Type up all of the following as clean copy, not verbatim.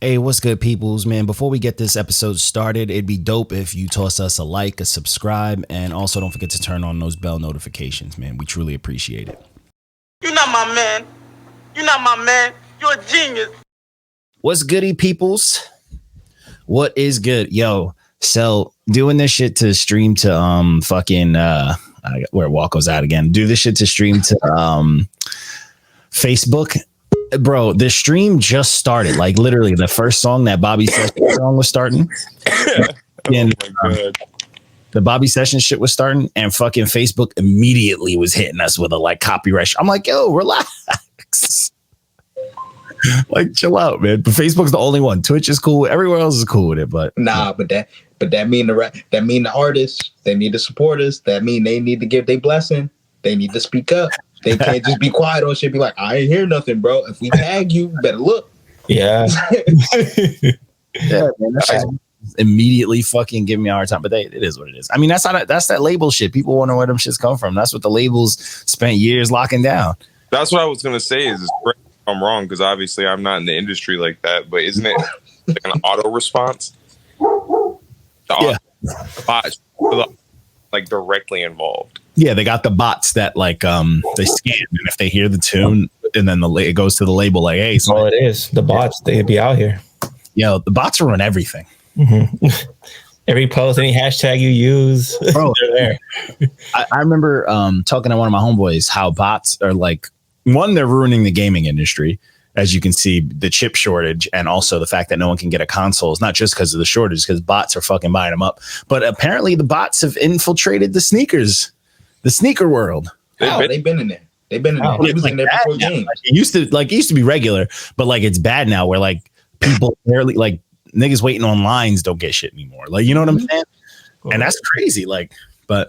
Hey, what's good, peoples, man? Before we get this episode started, it'd be dope if you toss us a like, a subscribe, and also don't forget to turn on those bell notifications, man. We truly appreciate it. You're not my man. You're not my man. You're a genius. What's goody, peoples? What is good? Yo, so doing this shit to stream to where Walko's at again. Do this shit to stream to Facebook. Bro, the stream just started. Like literally the first song, that Bobby Sessions song was starting. And the Bobby Sessions shit was starting, and fucking Facebook immediately was hitting us with a like copyright. I'm like, yo, relax. Like, chill out, man. But Facebook's the only one. Twitch is cool. Everywhere else is cool with it. But that mean the artists, they need to support us. That mean they need to give their blessing. They need to speak up. They can't just be quiet on shit. Be like, I ain't hear nothing, bro. If we tag you, better look. Yeah. Yeah, man. That's immediately fucking giving me a hard time. But it is what it is. I mean, that's that label shit. People wonder where them shits come from. That's what the labels spent years locking down. That's what I was gonna say. Is I'm wrong because obviously I'm not in the industry like that. But isn't it like an auto response? The bots, like directly involved. Yeah, they got the bots that like they scan, and if they hear the tune, and then it goes to the label like, hey, so it is the bots. They'd be out here. Yo, the bots run everything. Mm-hmm. Every post, any hashtag you use, bro, they're there. I remember talking to one of my homeboys how bots are like, one, they're ruining the gaming industry. As you can see, the chip shortage, and also the fact that no one can get a console is not just because of the shortage, because bots are fucking buying them up. But apparently the bots have infiltrated the sneaker world. They've been in there. They've been in there. It was in there before games. Like, it used to be regular, but like it's bad now where like people barely, like niggas waiting on lines don't get shit anymore. Like, you know what I'm saying? And that's crazy. Like, but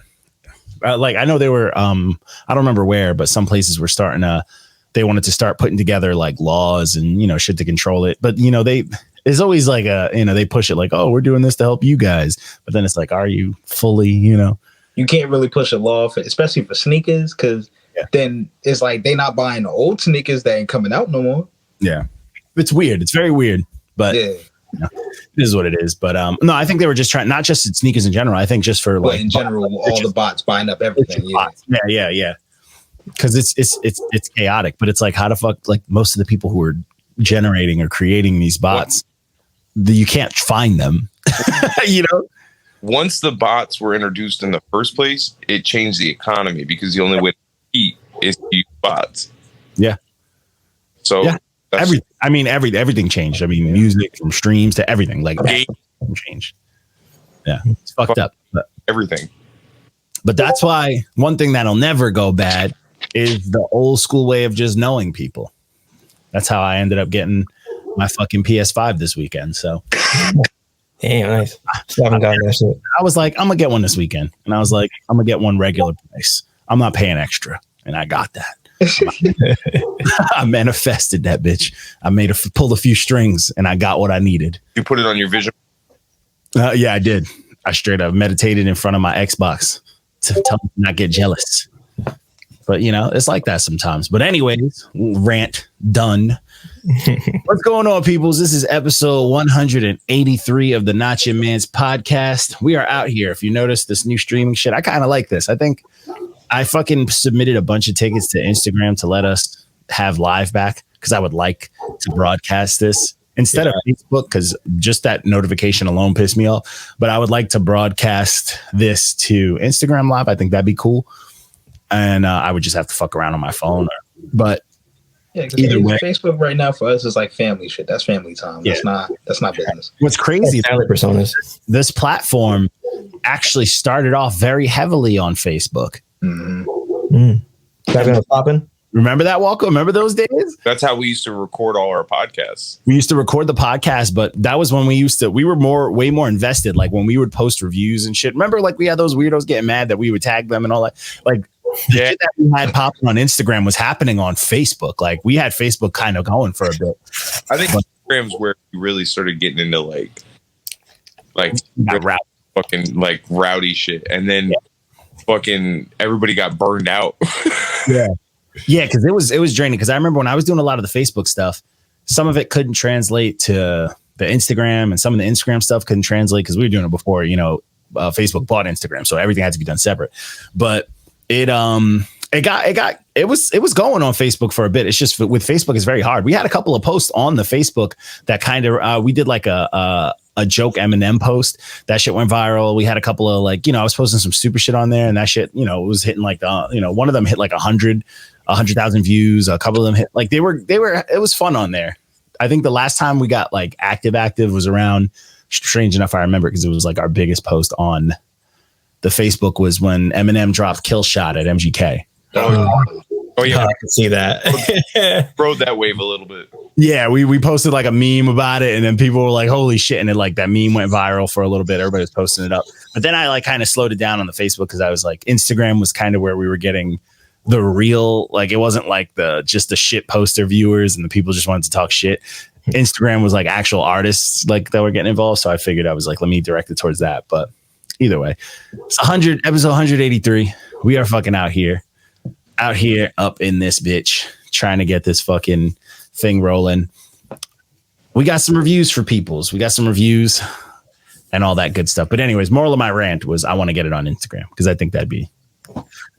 like I know they were I don't remember where, but some places were starting to, they wanted to start putting together like laws and, you know, shit to control it. But, you know, there's always like they push it like, oh, we're doing this to help you guys. But then it's like, are you fully, you know? You can't really push a law for, especially for sneakers, because then it's like they not buying the old sneakers that ain't coming out no more. Yeah. It's weird. It's very weird. But yeah. You know, it is what it is. But no, I think they were just trying, not just sneakers in general. I think just for like in general, all the bots buying up everything. Yeah. Because it's chaotic, but it's like, how the fuck, like most of the people who are generating or creating these bots, you can't find them. You know, once the bots were introduced in the first place, it changed the economy because the only way to eat is to use bots. Yeah. So everything changed. I mean, music from streams to everything, like changed. Yeah, it's fucked up. But everything. But that's why one thing that'll never go bad is the old school way of just knowing people. That's how I ended up getting my fucking PS5 this weekend. So, damn, nice. Still haven't gotten that shit. I was like, I'm gonna get one this weekend, and I was like, I'm gonna get one regular price. I'm not paying extra, and I got that. I manifested that bitch. I pulled a few strings, and I got what I needed. You put it on your vision? Yeah, I did. I straight up meditated in front of my Xbox to tell me not get jealous. But, you know, it's like that sometimes. But anyways, rant done. What's going on, peoples? This is episode 183 of the NotYamanz podcast. We are out here. If you notice this new streaming shit, I kind of like this. I think I fucking submitted a bunch of tickets to Instagram to let us have live back because I would like to broadcast this instead of Facebook, because just that notification alone pissed me off. But I would like to broadcast this to Instagram Live. I think that'd be cool. And I would just have to fuck around on my phone. But either way, Facebook right now for us is like family shit. That's family time. That's not business. What's crazy? Family personas. This platform actually started off very heavily on Facebook. That been popping? Remember that, Walko? Remember those days? That's how we used to record all our podcasts. We used to record the podcast, but that was when we were way more invested. Like when we would post reviews and shit. Remember, like we had those weirdos getting mad that we would tag them and all that. Like the shit that we had popping on Instagram was happening on Facebook. Like we had Facebook kind of going for a bit. I think Instagram's where we really started getting into like fucking like rowdy shit, and then fucking everybody got burned out. Yeah, because it was draining. Because I remember when I was doing a lot of the Facebook stuff, some of it couldn't translate to the Instagram and some of the Instagram stuff couldn't translate because we were doing it before, Facebook bought Instagram, so everything had to be done separate. But it was going on Facebook for a bit. It's just with Facebook, it's very hard. We had a couple of posts on the Facebook that kind of we did like a joke Eminem post. That shit went viral. We had a couple of I was posting some stupid shit on there, and that shit, it was hitting like one of them hit like 100,000 views. A couple of them hit like they were. It was fun on there. I think the last time we got like active was around. Strange enough, I remember because it was like our biggest post on the Facebook was when Eminem dropped "Kill Shot" at MGK. Oh yeah, I can see that. Rode that wave a little bit. Yeah, we posted like a meme about it, and then people were like, "Holy shit!" And it that meme went viral for a little bit. Everybody was posting it up, but then I kind of slowed it down on the Facebook because I was like, Instagram was kind of where we were getting the real, it wasn't like just the shit poster viewers and the people just wanted to talk shit. Instagram was like actual artists that were getting involved, so I figured I was like, let me direct it towards that. But either way, it's episode 183. We are fucking out here up in this bitch trying to get this fucking thing rolling. We got some reviews for peoples. We got some reviews and all that good stuff. But anyways, moral of my rant was I want to get it on Instagram because I think it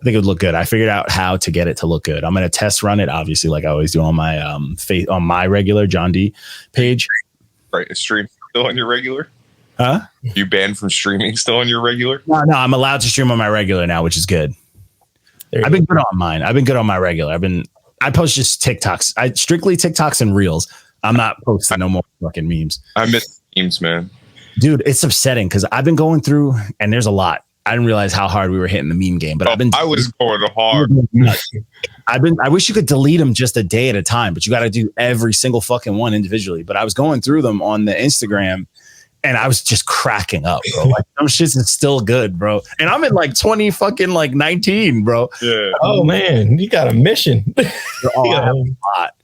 would look good. I figured out how to get it to look good. I'm going to test run it, obviously, like I always do on my on my regular John D page. Right, is stream still on your regular? Huh? You banned from streaming still on your regular? No, I'm allowed to stream on my regular now, which is good. I've been good on mine. I've been good on my regular. I post just TikToks. Strictly TikToks and Reels. I'm not posting no more fucking memes. I miss memes, man. Dude, it's upsetting because I've been going through, and there's a lot. I didn't realize how hard we were hitting the meme game, but I was going hard. I wish you could delete them just a day at a time, but you got to do every single fucking one individually. But I was going through them on the Instagram and I was just cracking up, bro. Like some shit is still good, bro. And I'm in 20 fucking 19, bro. Yeah. Oh man, you got a mission. Oh, I have a lot.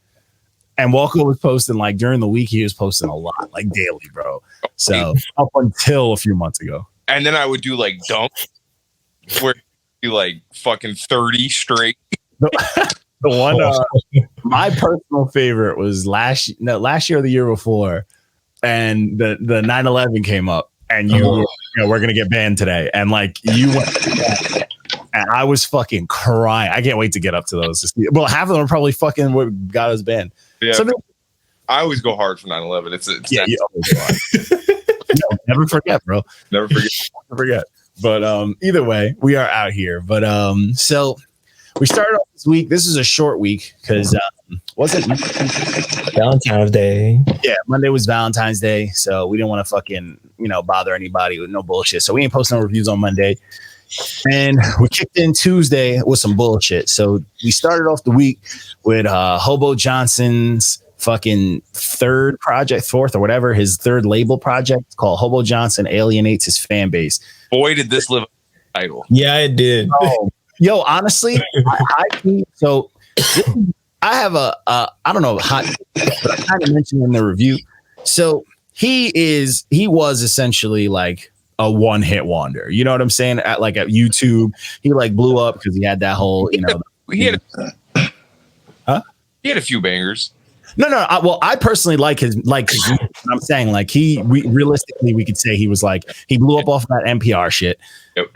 And Walker was posting during the week, he was posting a lot, daily, bro. So up until a few months ago. And then I would do dunk where you fucking 30 straight. The one my personal favorite was last year or the year before, and the 9/11 came up, and we're gonna get banned today, and you went, and I was fucking crying. I can't wait to get up to those. Well, half of them are probably fucking what got us banned. Yeah, I always go hard for 9/11. It's yeah, you always go hard. Never forget, bro. Never forget. But either way, we are out here. But so we started off this week. This is a short week because wasn't Valentine's Day. Yeah, Monday was Valentine's Day, so we didn't want to fucking bother anybody with no bullshit. So we ain't posting no reviews on Monday, and we kicked in Tuesday with some bullshit. So we started off the week with Hobo Johnson's fucking fourth or whatever, his third label project called Hobo Johnson Alienates his fan base. Boy, did this live up to the title. Yeah, it did. Yo, honestly, I have I don't know, hot, but I kind of mentioned in the review. So he was essentially a one-hit wonder. You know what I'm saying? At YouTube, he blew up because he had that whole, he had a few bangers. No. I personally like his. I'm saying, realistically, we could say he was he blew up off of that NPR shit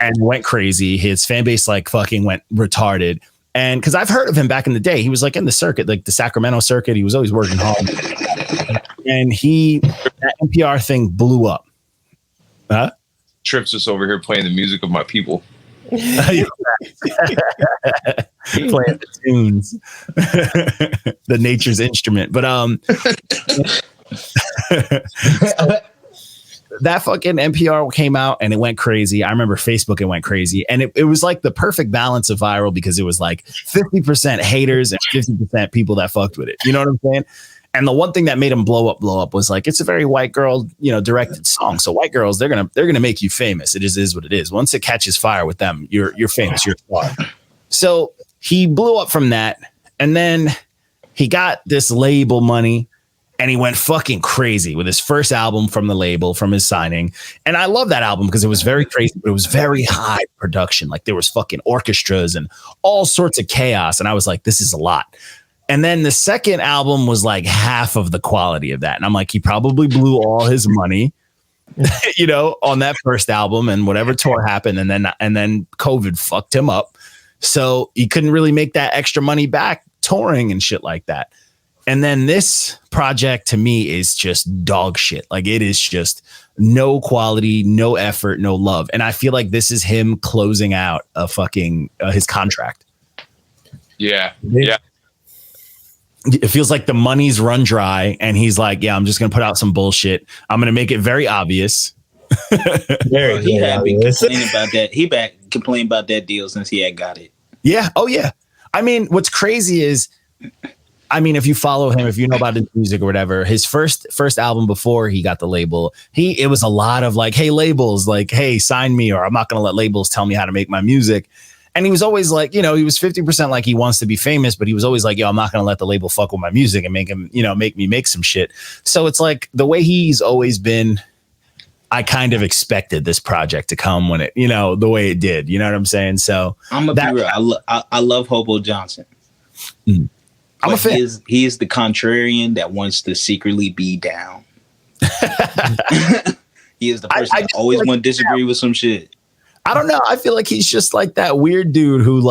and went crazy. His fan base fucking went retarded. And because I've heard of him back in the day, he was in the circuit, the Sacramento circuit. He was always working hard, and that NPR thing blew up. Huh? Trips just over here playing the music of my people. Playing the tunes, the nature's instrument. But that fucking NPR came out and it went crazy. I remember Facebook, it went crazy, and it was the perfect balance of viral because it was 50% haters and 50% people that fucked with it. You know what I'm saying? And the one thing that made him blow up was it's a very white girl, directed song. So white girls, they're gonna make you famous. It just is what it is. Once it catches fire with them, you're famous. You're a star. So he blew up from that, and then he got this label money, and he went fucking crazy with his first album from the label, from his signing. And I love that album because it was very crazy, but it was very high production. There was fucking orchestras and all sorts of chaos, and I was like, this is a lot. And then the second album was like half of the quality of that. And I'm like, he probably blew all his money, you know, on that first album and whatever tour happened. And then COVID fucked him up. So he couldn't really make that extra money back touring and shit like that. And then this project to me is just dog shit. Like it is just no quality, no effort, no love. And I feel like this is him closing out a fucking his contract. Yeah. It feels like the money's run dry and he's like, yeah, I'm just going to put out some bullshit. I'm going to make it very obvious. He had been complaining about that. He complained about that deal since he had got it. Yeah. Oh, yeah. I mean, what's crazy is, I mean, if you follow him, if you know about his music or whatever, his first album before he got the label, it was a lot of like, hey, labels, like, hey, sign me, or I'm not going to let labels tell me how to make my music. And he was always like, you know, he was 50% like he wants to be famous, but he was always like, yo, I'm not going to let the label fuck with my music and make him, you know, make me make some shit. So it's like the way he's always been, I kind of expected this project to come when it, you know, the way it did. You know what I'm saying? So I'm going to be real. I love Hobo Johnson. I'm a fan. He is the contrarian that wants to secretly be down. He is the person that always want to disagree with some shit. I don't know. I feel like he's just like that weird dude who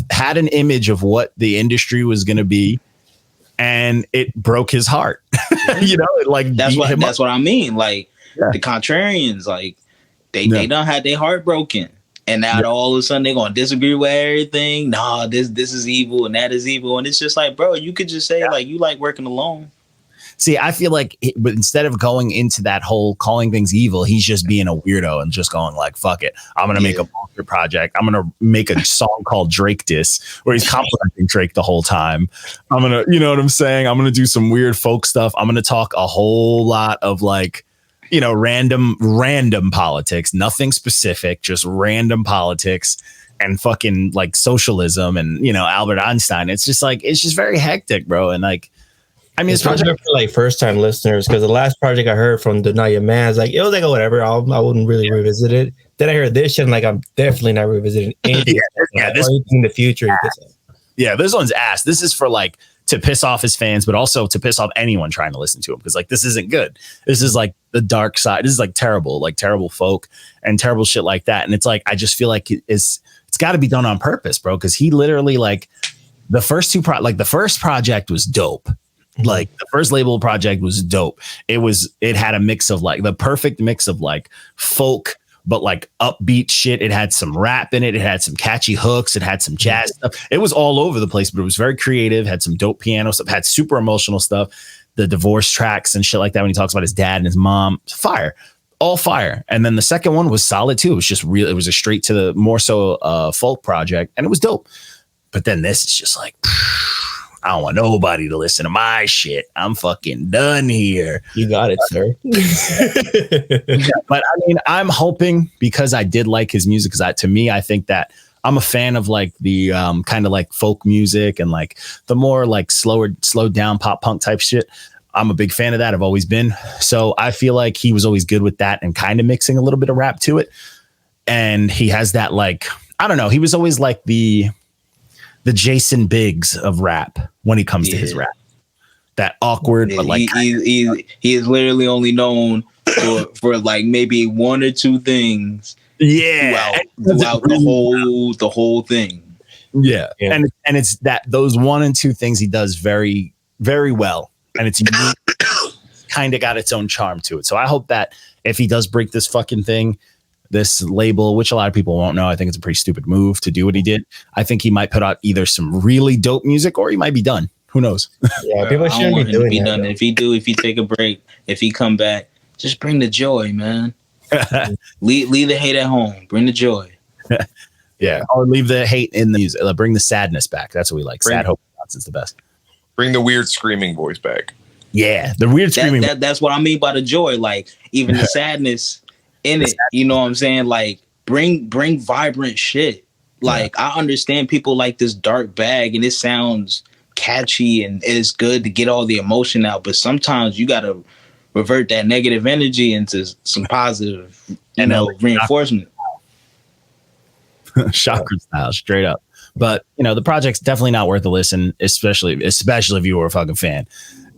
had an image of what the industry was going to be, and it broke his heart. You know, that's what I mean. Like the contrarians, like they done had their heart broken, and now all of a sudden they're gonna disagree with everything. Nah, this is evil and that is evil, and it's just like, bro, you could just say like you like working alone. See, I feel like but instead of going into that whole calling things evil, he's just being a weirdo and just going like, fuck it. I'm going to make a bullshit project. I'm going to make a song called Drake Diss where he's complimenting Drake the whole time. I'm going to, you know what I'm saying? I'm going to do some weird folk stuff. I'm going to talk a whole lot of like, you know, random politics, nothing specific, just random politics and fucking like socialism and, you know, Albert Einstein. It's just like, it's just very hectic, bro. And like, I mean, it's project for like first time listeners because the last project I heard from the NotYamanz, like it was like whatever, I wouldn't really revisit it. Then I heard this shit, and like I'm definitely not revisiting anything. This in the future. Yeah, this one's ass. This is for like to piss off his fans, but also to piss off anyone trying to listen to him because like this isn't good. This is like the dark side. This is like terrible folk and terrible shit like that. And it's like I just feel like it's got to be done on purpose, bro. Because he literally like the first the first project was dope. Like the first label project was dope. It had a mix of like the perfect mix of like folk, but like upbeat shit. It had some rap in it. It had some catchy hooks. It had some jazz stuff. It was all over the place, but it was very creative. Had some dope piano stuff. Had super emotional stuff. The divorce tracks and shit like that when he talks about his dad and his mom. Fire. All fire. And then the second one was solid too. It was just real. It was a straight to the more so folk project, and it was dope. But then this is just like. I don't want nobody to listen to my shit. I'm fucking done here. You got it, sir. But I mean, I'm hoping because I did like his music. Because to me, I think that I'm a fan of like the kind of like folk music and like the more like slowed down pop punk type shit. I'm a big fan of that. I've always been. So I feel like he was always good with that and kind of mixing a little bit of rap to it. And he has that like, I don't know. He was always like the Jason Biggs of rap when he comes to his rap. That awkward, but like he is literally only known for like maybe one or two things. Yeah, throughout the whole thing. Yeah. And it's that those one and two things he does very, very well, and it's unique. Kind of got its own charm to it. So I hope that if he does break this fucking thing. This label, which a lot of people won't know, I think it's a pretty stupid move to do what he did. I think he might put out either some really dope music or he might be done. Who knows? Yeah, people shouldn't be doing that. If he take a break, if he come back, just bring the joy, man. leave the hate at home. Bring the joy. Yeah, or leave the hate in the music. Bring the sadness back. That's what we like. Sad Hope Johnson's the best. Bring the weird screaming voice back. Yeah, the weird screaming. That's what I mean by the joy. Like even the sadness. In it, you know what I'm saying? Like bring vibrant shit. Like I understand people like this dark bag and it sounds catchy and it's good to get all the emotion out, but sometimes you gotta revert that negative energy into some positive, reinforcement. Chakra style, straight up. But the project's definitely not worth a listen, especially if you were a fucking fan.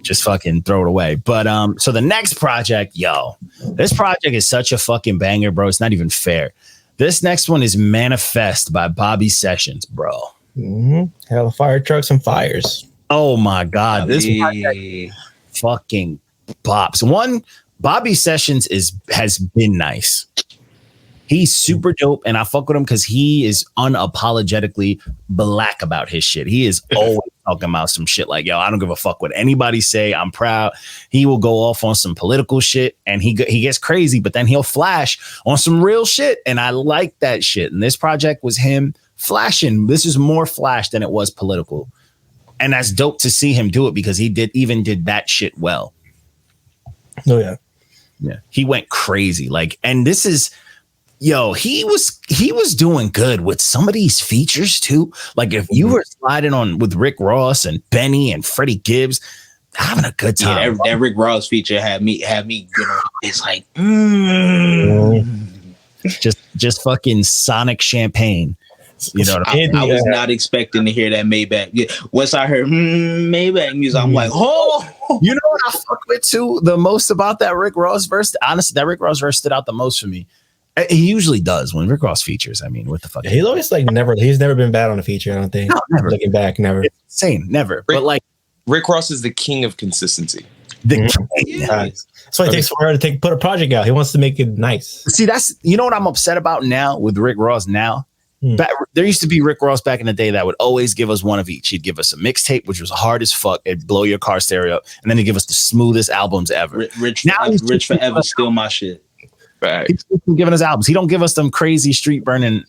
Just fucking throw it away. But so the next project, this project is such a fucking banger, bro. It's not even fair. This next one is Manifest by Bobby Sessions, bro. Hell of fire trucks and fires. Oh my God. This project fucking bops. One, Bobby Sessions has been nice. He's super dope, and I fuck with him because he is unapologetically black about his shit. He is always talking about some shit like, I don't give a fuck what anybody say. I'm proud. He will go off on some political shit, and he gets crazy, but then he'll flash on some real shit, and I like that shit. And this project was him flashing. This is more flash than it was political, and that's dope to see him do it because he did that shit well. Oh yeah, he went crazy. And this is. He was doing good with some of these features too. Like if you were sliding on with Rick Ross and Benny and Freddie Gibbs, having a good time. Yeah, that Rick Ross feature had me. It's like just fucking Sonic champagne. I was not expecting to hear that Maybach. Yeah. Once I heard Maybach music, I'm like, oh. You know what I fuck with too the most about that Rick Ross verse? Honestly, that Rick Ross verse stood out the most for me. He usually does when Rick Ross features. I mean, what the fuck? He's always he's never been bad on a feature, I don't think. No, never. Looking back, never. It's insane, never. But Rick Ross is the king of consistency. That's why it takes forever to put a project out. He wants to make it nice. See, that's what I'm upset about now with Rick Ross now. There used to be Rick Ross back in the day that would always give us one of each. He'd give us a mixtape, which was hard as fuck. It'd blow your car stereo up. And then he'd give us the smoothest albums ever. Rich Forever, still my shit. He's giving us albums. He don't give us them crazy street burning,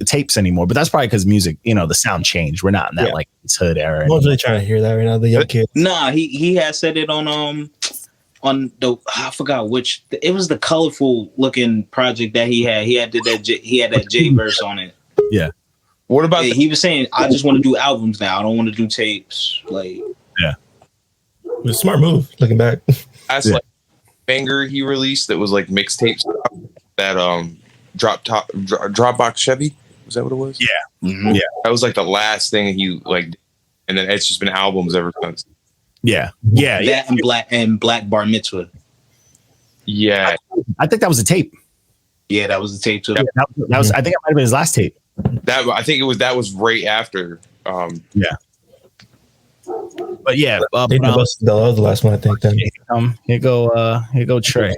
tapes anymore. But that's probably because music, the sound changed. We're not in that hood era. I'm really trying to hear that right now. The young kids. Nah, he had said it on the I forgot which. It was the colorful looking project that he had. He had that J verse on it. Yeah. What about he was saying? I just want to do albums now. I don't want to do tapes. Yeah. It was a smart move. Looking back. That's banger he released that was like mixtape stuff, that Dropbox Chevy, was that what it was? Yeah. That was like the last thing he and then it's just been albums ever since. That and Black Bar Mitzvah. I think that was a tape. Yeah, that was a tape too. That was I think it might have been his last tape. That was right after But yeah, that was the last one, I think. Then here go Trey.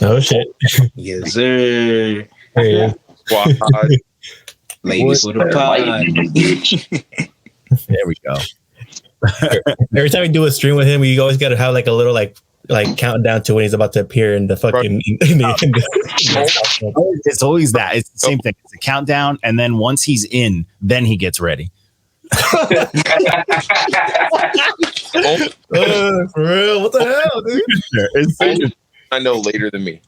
Oh shit! Yes, sir. Hey, ladies for the pod. There we go. Every time we do a stream with him, we always got to have like a little like countdown to when he's about to appear in the fucking. It's always that. It's the same thing. It's a countdown, and then once he's in, then he gets ready. For real? What the hell, dude? I know later than me.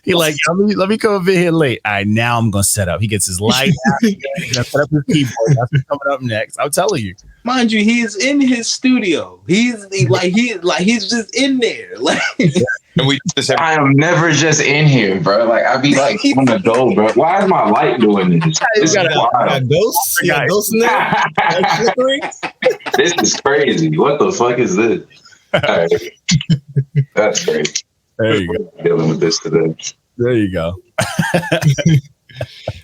He let me come up in here late. All right, now I'm gonna set up. He gets his light out. He's gonna set up his keyboard. That's what's coming up next. I'm telling you. Mind you, he is in his studio. He's just in there. And we just I am never just in here, bro. I be on the go, bro. Why is my light doing this? You got a ghost? You got a ghost in there? This is crazy. What the fuck is this? All right. That's great. There you go. Dealing with this today. There you go.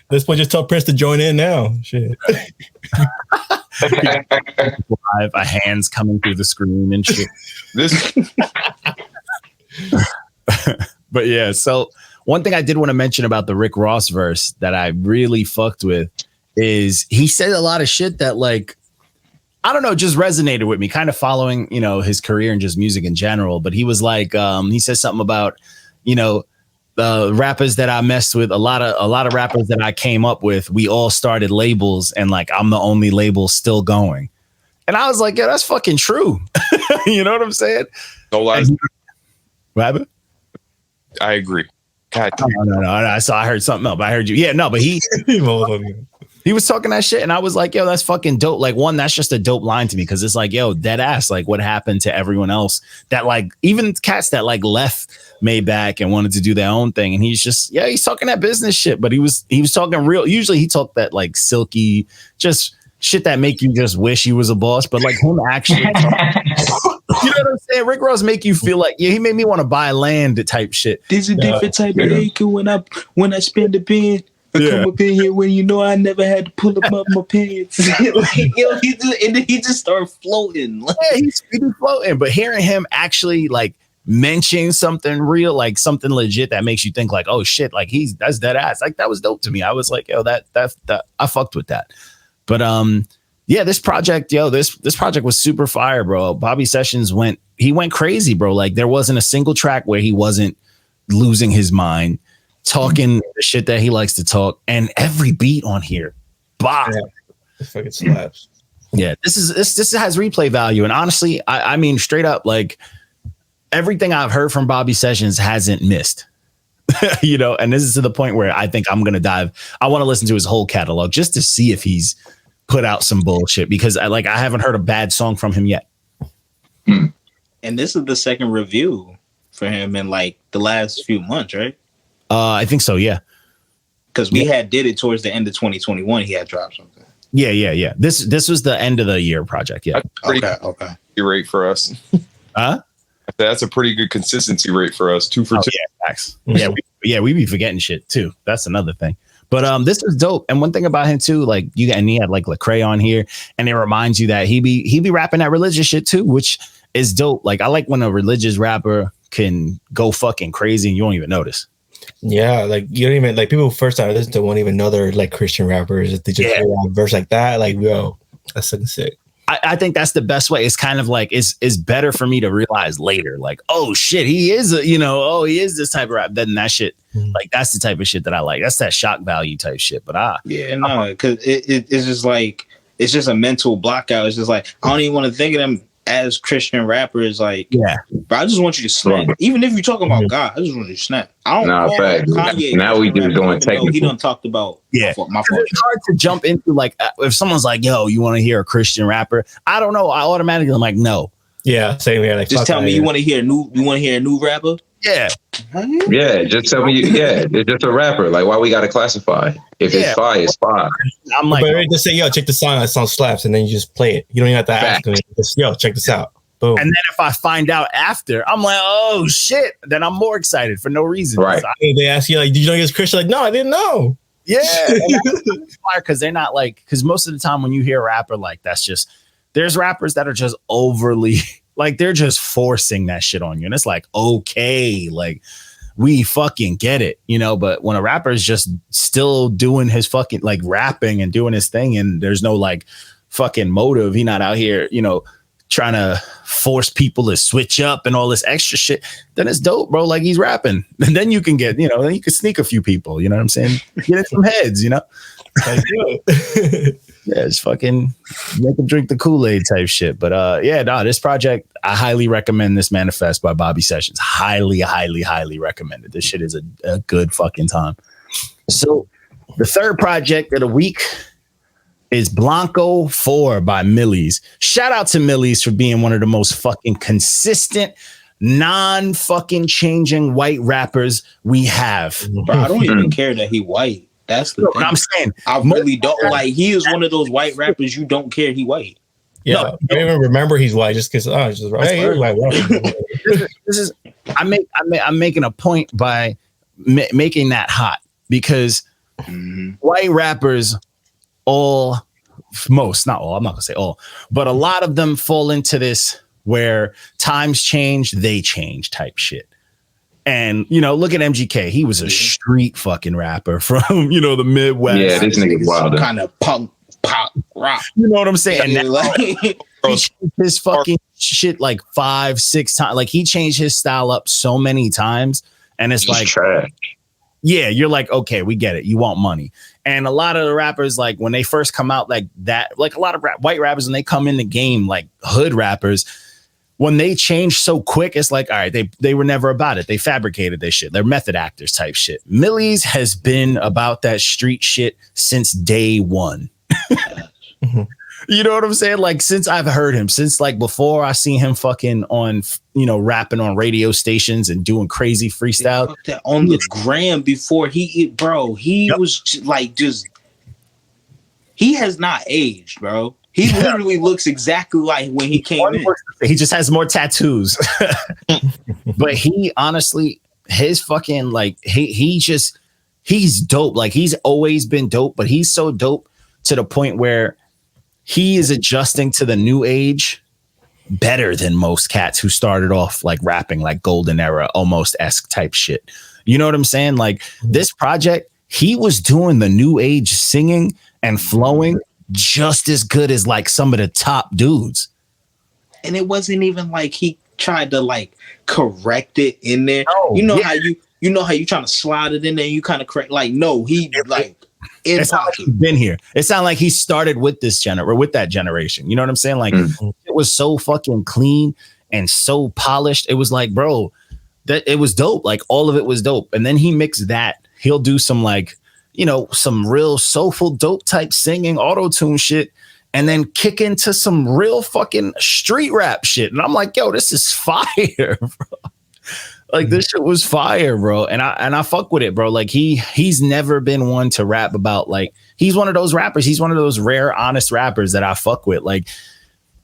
This point, just tell Prince to join in now. Shit. Live, a hand's coming through the screen and shit. But yeah, so one thing I did want to mention about the Rick Ross verse that I really fucked with is he said a lot of shit that I don't know, just resonated with me, kind of following, his career and just music in general. But he was he says something about, the rappers that I messed with, a lot of rappers that I came up with, we all started labels and I'm the only label still going. And I was like, yeah, that's fucking true. You know what I'm saying? No lies. What happened? I agree. God. No. So I heard something else. I heard you. Yeah, no, but he He was talking that shit, and I was like, yo, that's fucking dope. Like, one, that's just a dope line to me, because it's like, yo, dead ass. Like, what happened to everyone else that, like, even cats that like left Maybach and wanted to do their own thing, and he's just, yeah, he's talking that business shit, but he was talking real. Usually he talked that like silky, just shit that make you just wish he was a boss, but like him actually, you know what I'm saying? Rick Ross make you feel like, yeah, he made me want to buy land type shit. There's a different type of acre when I spend the pen. I come up in here when you know I never had to pull up my pants. Like, yo, he just started floating. Like, yeah, he's floating. But hearing him actually like mention something real, like something legit that makes you think like, oh shit, like that's dead ass. Like that was dope to me. I was like, yo, that I fucked with that. But yeah, this project was super fire, bro. Bobby Sessions went crazy, bro. Like there wasn't a single track where he wasn't losing his mind, talking the shit that he likes to talk, and every beat on here, bah. Yeah, it fucking slaps. Yeah, this has replay value, and honestly, I mean, straight up, like everything I've heard from Bobby Sessions hasn't missed. You know, and this is to the point where I think I'm gonna dive. I want to listen to his whole catalog just to see if he's put out some bullshit, because I haven't heard a bad song from him yet. And this is the second review for him in like the last few months, right? I think so, yeah. Because we did it towards the end of 2021. He had dropped something. Yeah. This was the end of the year project. Yeah. Okay. Rate for us. Huh? That's a pretty good consistency rate for us. 2 for 2. Yeah, facts. We be forgetting shit too. That's another thing. But this was dope. And one thing about him too, like he had like Lecrae on here, and it reminds you that he be rapping that religious shit too, which is dope. Like I like when a religious rapper can go fucking crazy and you don't even notice. Yeah, like you don't even like people first time listen to won't even know they're like Christian rappers. They just hear a verse like that, like yo, that's fucking sick. I think that's the best way. It's kind of like it's better for me to realize later, like, oh shit, he is he is this type of rap. Then that shit, like that's the type of shit that I like. That's that shock value type shit. But because it's just like it's just a mental block out. It's just like I don't even want to think of them as Christian rappers, like, bro, I just want you to snap. Even if you're talking about God, I just want you to snap. I don't Kanye. Now we just going technical. He done talked about my fault. It's hard to jump into like if someone's like, yo, you want to hear a Christian rapper? I don't know. I automatically I'm like, no. Yeah, same here. Like, just tell me you want to hear a new rapper? Yeah. Yeah, just tell me. It's just a rapper. Like, why we got to classify? If it's fire, it's fire. I'm like, but just say, yo, check the song. That song slaps, and then you just play it. You don't even have to ask me. Just, yo, check this out. Boom. And then if I find out after, I'm like, oh shit. Then I'm more excited for no reason. Right. They ask you, like, did you know he was Christian? Like, no, I didn't know. Yeah. Because they're not like, because most of the time when you hear a rapper, like, that's just, there's rappers that are just overly, like, they're just forcing that shit on you. And it's like, okay, like, we fucking get it, but when a rapper is just still doing his fucking, like, rapping and doing his thing, and there's no, like, fucking motive, he not out here, trying to force people to switch up and all this extra shit, then it's dope, bro. Like, he's rapping. And then you can get, then you can sneak a few people, you know what I'm saying? Get in some heads, Like, yeah, just fucking make them drink the Kool-Aid type shit. But this project, I highly recommend this Manifest by Bobby Sessions. Highly, highly, highly recommended. This shit is a good fucking time. So the third project of the week is Blanco 4 by Millyz. Shout out to Millyz for being one of the most fucking consistent, non-fucking changing white rappers we have. Bro, I don't even care that he white. That's the thing. I'm saying. I really don't like. He is one of those white rappers you don't care he white. Yeah, I don't even remember he's white just because. Oh, it's just right. Hey, he's white. This is. I'm making a point by making that hot because white rappers, most, not all. I'm not gonna say all, but a lot of them fall into this where times change, they change type shit. And, look at MGK. He was a street fucking rapper from, the Midwest. Yeah, this nigga wild. Kind of punk, pop, rock. You know what I'm saying? And now, he changed his fucking shit like 5-6 times. Like, he changed his style up so many times. And it's like, trash. Yeah, you're like, okay, we get it. You want money. And a lot of the rappers, like, when they first come out like that, like a lot of white rappers, when they come in the game, like hood rappers, when they change so quick, it's like, all right, they were never about it. They fabricated their shit. They're method actors type shit. Millyz has been about that street shit since day one. You know what I'm saying? Like, since I've heard him, since like before I seen him fucking on, you know, rapping on radio stations and doing crazy freestyle on the gram before he was he has not aged, bro. He literally looks exactly like when he came in. He just has more tattoos. But he honestly, his fucking like he's dope. Like, he's always been dope, but he's so dope to the point where he is adjusting to the new age better than most cats who started off like rapping like golden era, almost esque type shit. You know what I'm saying? Like, this project, he was doing the new age singing and flowing just as good as like some of the top dudes. And it wasn't even like he tried to like correct it in there. No, you know how you trying to slide it in there and you kind of correct, like, no, he like in it's like he's been here. It sounded like he started with this with that generation. You know what I'm saying? Like, it was so fucking clean and so polished. It was like, bro, that it was dope. Like, all of it was dope. And then he mixed that. He'll do some like, you know, some real soulful dope type singing, auto-tune shit, and then kick into some real fucking street rap shit. And I'm like, yo, this is fire, bro. Like, this shit was fire, bro. And I fuck with it, bro. Like, he's never been one to rap about, like, he's one of those rappers. He's one of those rare, honest rappers that I fuck with. Like,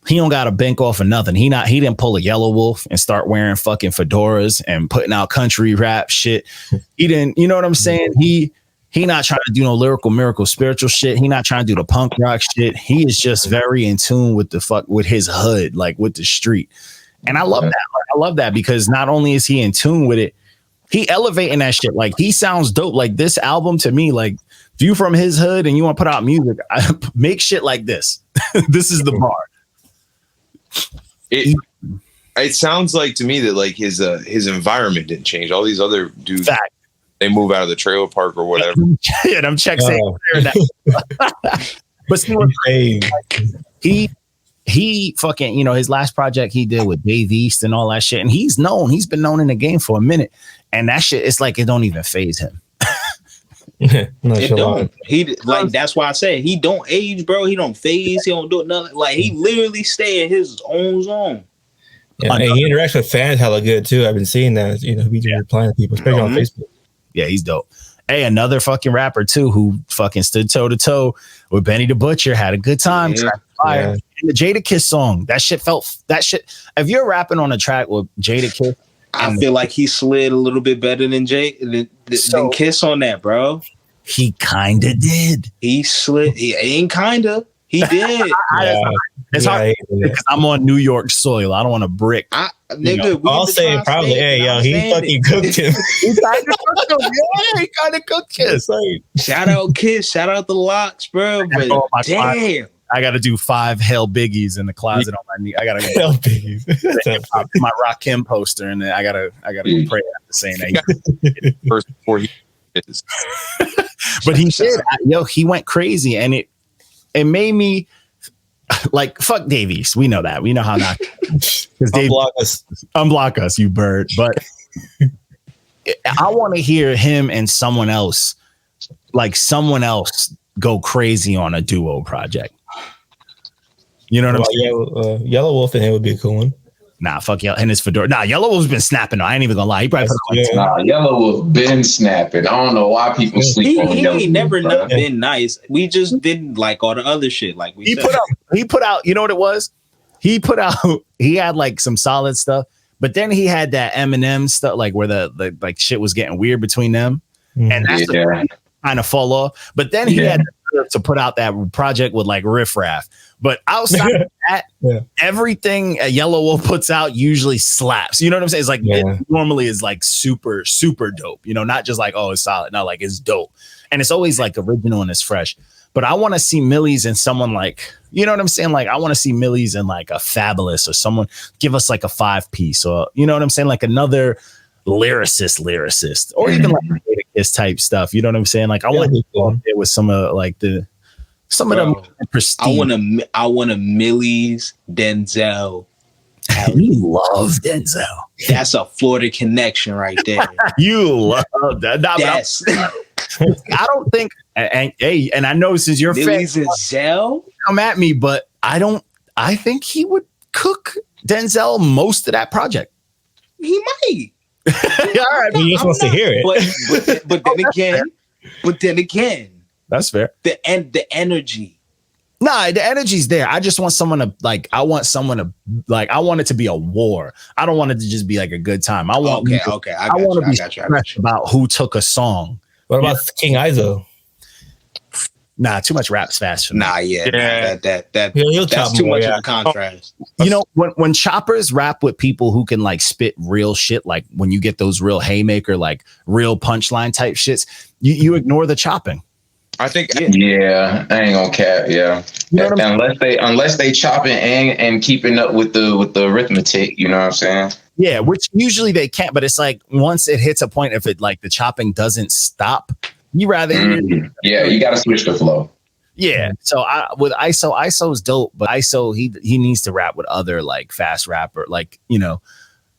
he don't got a bank off of nothing. He didn't pull a Yellow Wolf and start wearing fucking fedoras and putting out country rap shit. He didn't, you know what I'm saying? He not trying to do no lyrical miracle spiritual shit. He not trying to do the punk rock shit. He is just very in tune with with his hood, like with the street. And I love that. I love that because not only is he in tune with it, he elevating that shit. Like, he sounds dope. Like, this album to me, like, if you from his hood and you want to put out music, make shit like this. This is the bar. It sounds like to me that like his environment didn't change. All these other dudes, they move out of the trailer park or whatever. Yeah, I'm check saying but see, he fucking, you know, his last project he did with Dave East and all that shit, and he's been known in the game for a minute, and that shit, it's like it don't even faze him. It don't. He like, that's why I say he don't age, bro. He don't phase. He don't do nothing. Like, he literally stay in his own zone. Yeah, and he interacts with fans hella good too. I've been seeing that. You know, he just replying to people, especially on Facebook. Yeah, he's dope. Hey, another fucking rapper too who fucking stood toe to toe with Benny the Butcher, had a good time. Fire. And the Jadakiss song, that shit. If you're rapping on a track with Jadakiss, I feel like he slid a little bit better than than Kiss on that, bro. He kinda did. He slid. He ain't kinda. He did. It's hard because I'm on New York soil. I don't want to brick. I'll say probably. Hey, yo, he fucking cooked him. He kind of cooked Kiss. Shout out Kiss. Shout out the Locks, bro. But damn. I got to do 5 Hail Biggies in the closet on my knee. I got to Hail Biggies. My Rakim poster, and then I gotta go pray after saying that. First before he is. But he did. He went crazy, and it made me like, fuck Davies. We know that. We know how not. Unblock us, you bird. But I want to hear him and someone else go crazy on a duo project. You know what I'm saying? Yellow Wolf and him would be a cool one. Nah, fuck Yellow and his fedora. Nah, Yellow Wolf's been snapping. I ain't even gonna lie. He probably Yellow Wolf been snapping. I don't know why people sleep on Yellow Wolf. He never not been nice. We just didn't like all the other shit. Like he put out. You know what it was? He had like some solid stuff, but then he had that Eminem stuff, like where the like shit was getting weird between them, and that's kind of fall off. But then he had to put out that project with like Riff Raff. But outside of that, everything a Yellow Wolf puts out usually slaps. You know what I'm saying? It's like it normally is like super, super dope. You know, not just like, oh, it's solid. No, like it's dope. And it's always like original and it's fresh. But I want to see Millyz and someone like, you know what I'm saying? Like, I want to see Millyz and like a Fabulous or someone give us like a 5-piece or, you know what I'm saying? Like another lyricist, or even like this type stuff. You know what I'm saying? Like, I want to go up there with some of like some of them prestige. I want a Millyz Denzel You love Denzel. That's a Florida connection right there. You love that. That's I don't think, and I know since you're Millyz and Zell. come at me, but I think he would cook Denzel most of that project. He might. All right, He just wants to hear it. But then again, that's fair. the energy. Nah, the energy's there. I just want someone to I want it to be a war. I don't want it to just be like a good time. I want Okay. I want to be stressed about who took a song. What about King Izo? Nah, too much rap's fast for me. Nah, yeah. He'll That's chop too more, much yeah. of a contrast. You know, when choppers rap with people who can like spit real shit, like when you get those real haymaker, like real punchline type shits, you ignore the chopping. I think Yeah, I ain't gonna cap. Yeah, You know what I'm unless they chopping and keeping up with the arithmetic. You know what I'm saying? Yeah, which usually they can't, but it's like once it hits a point, if it like the chopping doesn't stop, you rather Yeah, you got to switch the flow. Yeah. So with ISO's dope, but ISO he needs to rap with other like fast rapper, like, you know.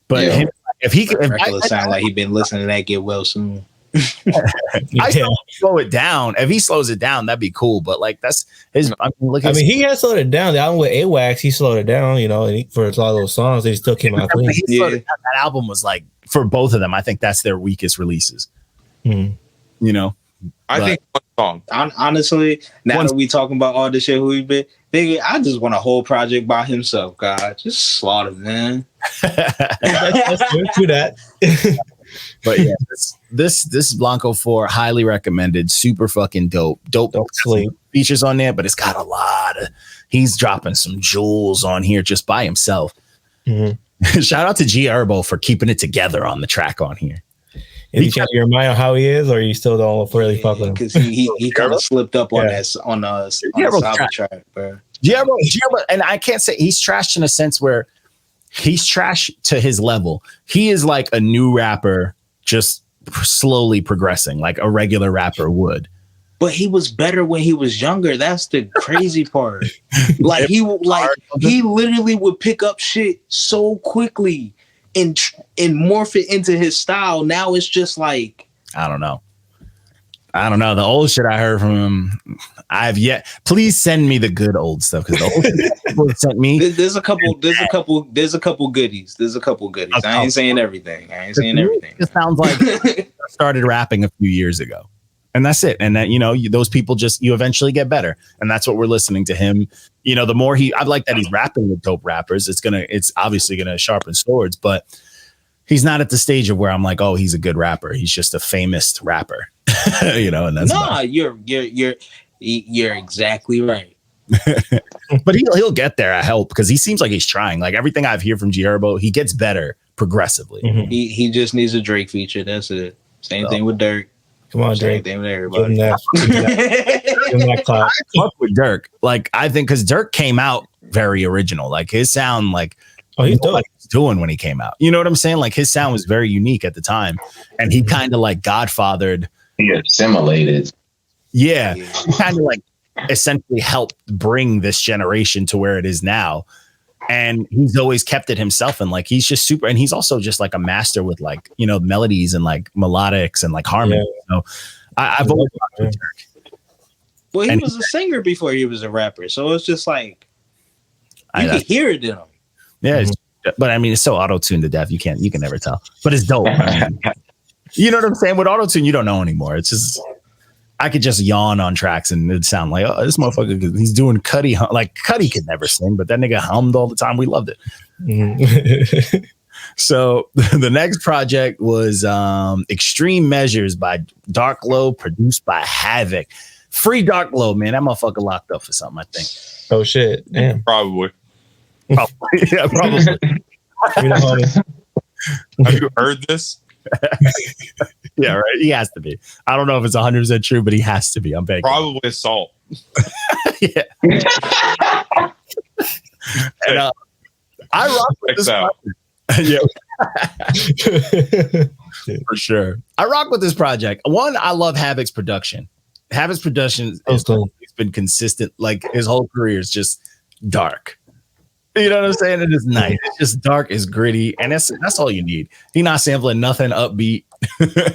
But Yeah. if he could, Sound like he been listening to that Get Well Soon. ISO slow it down. If he slows it down, that'd be cool. But like that's his. I mean, he has slowed it down. The album with AWAX, he slowed it down. You know, and for a lot of those songs, they still came out clean. That album was like for both of them. I think that's their weakest releases. Mm-hmm. You know. I think one song. Honestly, now that we talking about all the shit who we've been, nigga, I just want a whole project by himself, God. Just slaughter, man. Let's do that. But yeah, this Blanco 4 highly recommended. Super fucking dope. Dope sleep. Features on there, but it's got a lot of. He's dropping some jewels on here just by himself. Mm-hmm. Shout out to Guerava for keeping it together on the track on here. Did you change your mind on how he is, or you still don't really fuck with him? Because he kind of slipped up on on the South track, bro. Guerava, and I can't say he's trashed in a sense where he's trash to his level. He is like a new rapper, just slowly progressing, like a regular rapper would. But he was better when he was younger. That's the crazy part. Like he literally would pick up shit so quickly and morph it into his style. Now it's just like I don't know. The old shit I heard from him, I've yet. Please send me the good old stuff because the old shit people sent me. There's a couple goodies. Okay. I ain't saying everything. It sounds like I started rapping a few years ago, and that's it. And that those people you eventually get better, and that's what we're listening to him. You know, the more I like that he's rapping with dope rappers. It's obviously gonna sharpen swords, but he's not at the stage of where I'm like, oh, he's a good rapper. He's just a famous rapper. And that's you're exactly right. But he'll get there. I hope, because he seems like he's trying. Like everything I've heard from Guerava, he gets better progressively. Mm-hmm. He just needs a Drake feature. That's it. Same thing with Dirk. Come on, Same Drake. thing with everybody. Give him that clap. I fuck with Dirk. Like I think because Dirk came out very original. Like his sound, like he's dope. Like he's doing when he came out. You know what I'm saying? Like his sound was very unique at the time, and he kind of like godfathered. He assimilated. Yeah, he kind of like essentially helped bring this generation to where it is now. And he's always kept it himself. And like, he's just super. And he's also just like a master with like, melodies and like melodics and like harmony. Yeah. So I've always loved Dirk. Well, he was a singer before he was a rapper. So it's just like, you can hear it in him. Yeah. But I mean, it's so auto-tuned to death. You can never tell, but it's dope. I mean, you know what I'm saying? With auto-tune, you don't know anymore. It's just, I could just yawn on tracks and it'd sound like, oh, this motherfucker, he's doing Cuddy. Like Cuddy could never sing, but that nigga hummed all the time. We loved it. Mm-hmm. So the next project was Extreme Measures by Dark Low, produced by Havoc. Free Dark Low, man. That motherfucker locked up for something, I think. Oh shit. Damn. Probably. Yeah, probably. Have you heard this? Yeah, right. He has to be. I don't know if it's 100% true, but he has to be. I'm begging. Probably assault. Yeah. And I rock with this project. Yeah. For sure. I rock with this project. One, I love Havoc's production. Havoc's production has been consistent. Like his whole career is just dark. You know what I'm saying? It is nice. It's just dark, it's gritty, and that's all you need. He's not sampling nothing upbeat,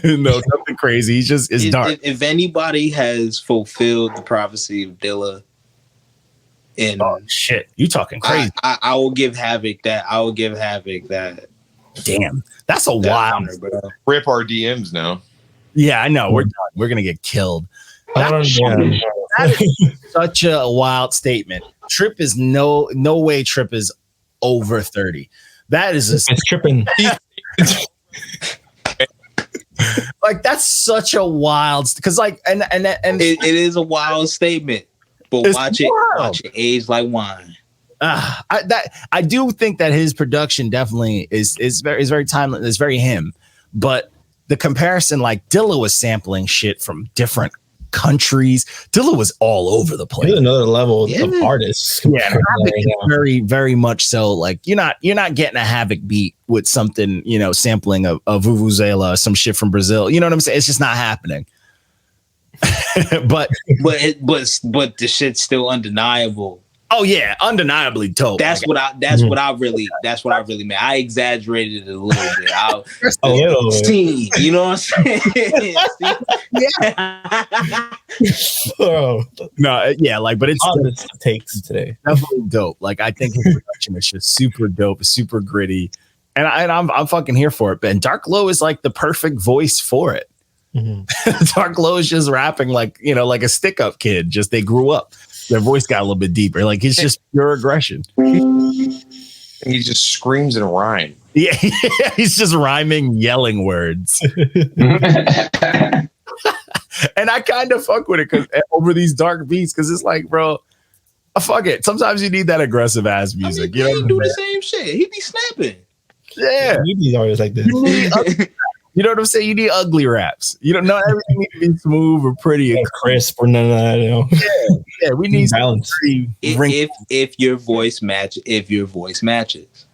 no, nothing crazy. It's dark. If anybody has fulfilled the prophecy of Dilla, and shit, you talking crazy? I will give Havoc that. I will give Havoc that. Damn, that's a wild. Honor, bro. Rip our DMs now. Yeah, I know. We're done. We're gonna get killed. That is such a wild statement. Trip is no way. Trip is over 30. That is it's tripping. Like that's such a wild because like and it is a wild statement, but watch it age like wine. I do think that his production definitely is very timeless. It's very him, but the comparison, like Dilla was sampling shit from different countries. Dilla was all over the place. He's another level of artists. Yeah, Havoc is very, very much so. Like you're not getting a Havoc beat with something, sampling of Vuvuzela or some shit from Brazil. You know what I'm saying? It's just not happening. but the shit's still undeniable. Oh yeah, undeniably dope. That's what I really meant. I exaggerated it a little bit. You know what I'm saying? Bro. No, yeah, like, but it's takes today. Definitely dope. Like, I think his production is just super dope, super gritty, and I'm fucking here for it. And Dark Low is like the perfect voice for it. Mm-hmm. Dark Low is just rapping like like a stick up kid. Just they grew up. Their voice got a little bit deeper. Like it's just pure aggression. He just screams and rhyme. Yeah, he's just rhyming, yelling words. And I kind of fuck with it because over these dark beats, because it's like, bro, fuck it. Sometimes you need that aggressive ass music. He do the same shit. He be snapping. Yeah, he's always like this. You know what I'm saying? You need ugly raps. You don't know everything needs to be smooth or pretty and crisp or none of that. Yeah, we need balance. If your voice matches.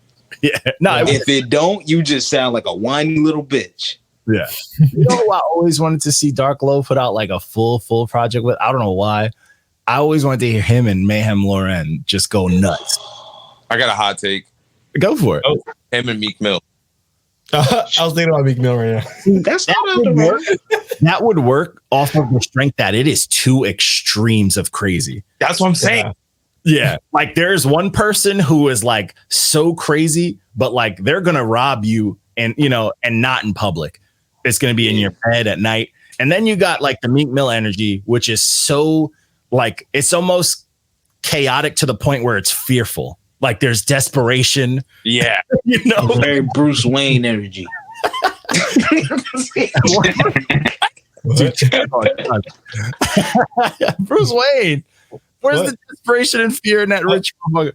Yeah. No, if it don't, you just sound like a whiny little bitch. Yeah. You know who I always wanted to see Dark Low put out like a full project with? I don't know why. I always wanted to hear him and Mayhem Lauren just go nuts. I got a hot take. Go for it. Oh, him and Meek Mill. I was thinking about Meek Mill right now. That would work off of the strength that it is two extremes of crazy. That's what I'm saying. Yeah. Like there's one person who is like so crazy, but like they're gonna rob you and not in public. It's gonna be in your head at night. And then you got like the Meek Mill energy, which is so like it's almost chaotic to the point where it's fearful. Like there's desperation. Yeah. Very Bruce Wayne energy. Bruce Wayne. Where's the desperation and fear in that rich motherfucker?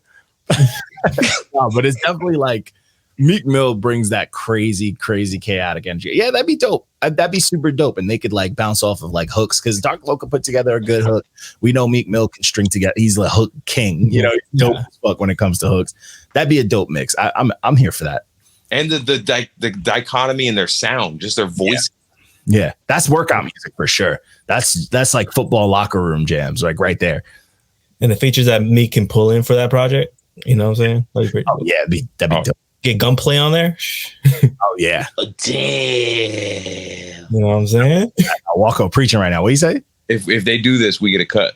No, but it's definitely like Meek Mill brings that crazy chaotic energy. Yeah, that'd be dope. That'd be super dope. And they could like bounce off of like hooks because Dark Low could put together a good hook. We know Meek Mill can string together. He's the hook king. He's dope as fuck when it comes to hooks. That'd be a dope mix. I'm here for that. And the dichotomy in their sound, just their voice. Yeah, that's workout music for sure. That's like football locker room jams, like right there. And the features that Meek can pull in for that project, you know what I'm saying? That'd be that'd be dope. Get gunplay on there. Oh yeah. Damn. You know what I'm saying? I'll walk up preaching right now. What do you say? If they do this, we get a cut.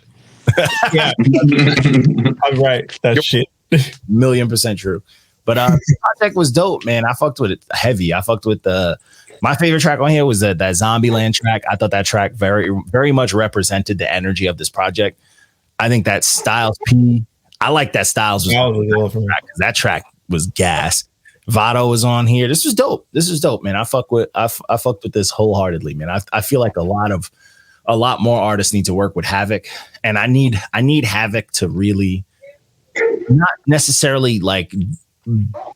Yeah. I'm right. That shit. 1,000,000% true. But the project was dope, man. I fucked with it heavy. I fucked with my favorite track on here was that Zombieland track. I thought that track very, very much represented the energy of this project. I think that Styles P. I like that Styles was that track was gas. Vado was on here. This was dope. Man. I fucked with this wholeheartedly, man. I feel like a lot more artists need to work with Havoc, and I need Havoc to really not necessarily like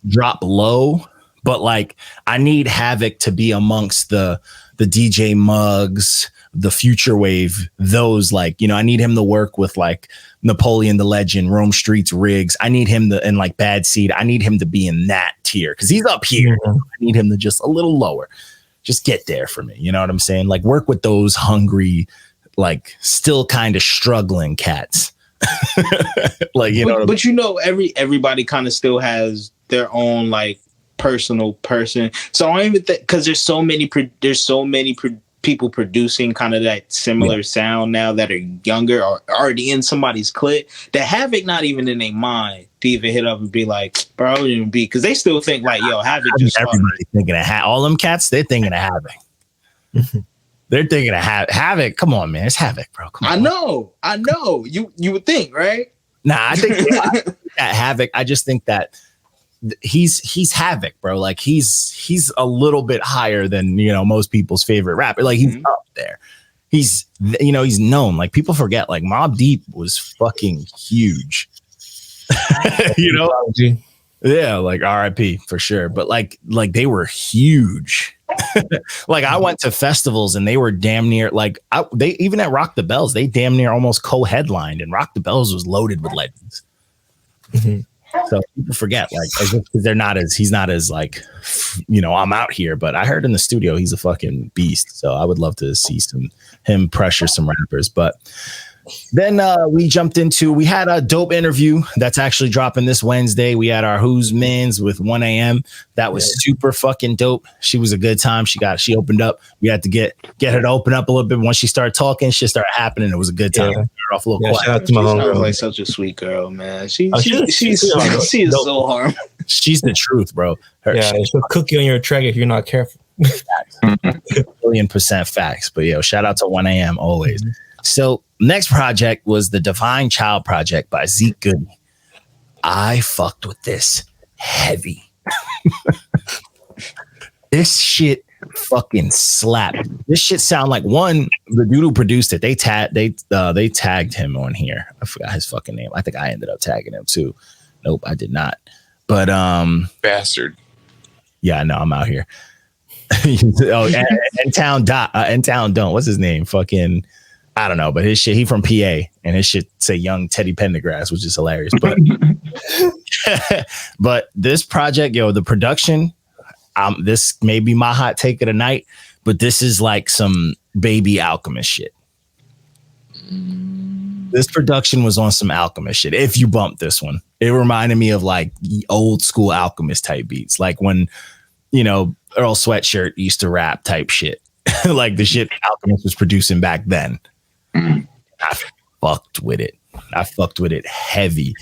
drop low, but like I need Havoc to be amongst the DJ Muggs, the Future Wave, those like, I need him to work with like Napoleon the Legend, Rome Streets, Riggs. I need him to, and like Bad Seed, I need him to be in that tier because he's up here. I need him to just a little lower. Just get there for me. You know what I'm saying? Like work with those hungry, like still kind of struggling cats. Like, you know, but you know, everybody kind of still has their own like personal person. So I don't even think, because there's so many people producing kind of that similar sound now that are younger or already in somebody's clique, that Havoc not even in their mind to even hit up and be like, bro, I wouldn't even be, because they still think like, yo, Havoc just everybody thinking of all them cats. They're thinking of Havoc. They're thinking of Havoc. Come on, man, it's Havoc, bro. Come on. I know. You would think, right? Nah, I think that Havoc. I just think that he's Havoc, bro. Like he's a little bit higher than, you know, most people's favorite rapper. Like he's up there. He's, you know, he's known. Like people forget, like Mobb Deep was fucking huge. You know? Yeah, like RIP for sure. But like they were huge. Like I went to festivals and they were damn near like they even at Rock the Bells, they damn near almost co-headlined, and Rock the Bells was loaded with legends. So people forget, like, because he's not as like, you know, I'm out here, but I heard in the studio he's a fucking beast. So I would love to see him pressure some rappers. But then we had a dope interview that's actually dropping this Wednesday. We had our Who's Men's with 1 a.m. That was super fucking dope. She was a good time. She opened up. We had to get her to open up a little bit. Once she started talking, shit started happening. It was a good time. Yeah. Off a little quiet. Shout out to my homegirl. Like such a sweet girl, man. She's she's so harmless. She's the truth, bro. She'll cook you on your track if you're not careful. $1,000,000% facts. But yo, shout out to 1 a.m. always. So next project was the Divine Child project by Zeek Goody. I fucked with this heavy. This shit fucking slapped. This shit sound like the dude who produced it. They tagged him on here. I forgot his fucking name. I think I ended up tagging him too. Nope, I did not. But bastard. Yeah, no, I'm out here. In town don't. What's his name? Fucking, I don't know. But his shit, he from PA, and his shit say Young Teddy Pendergrass, which is hilarious. But but this project, yo, the production. This may be my hot take of the night, but this is like some baby Alchemist shit. This production was on some Alchemist shit. If you bump this one, it reminded me of like old school Alchemist type beats, like when, you know, Earl Sweatshirt used to rap type shit, like the shit Alchemist was producing back then. I fucked with it. I fucked with it heavy.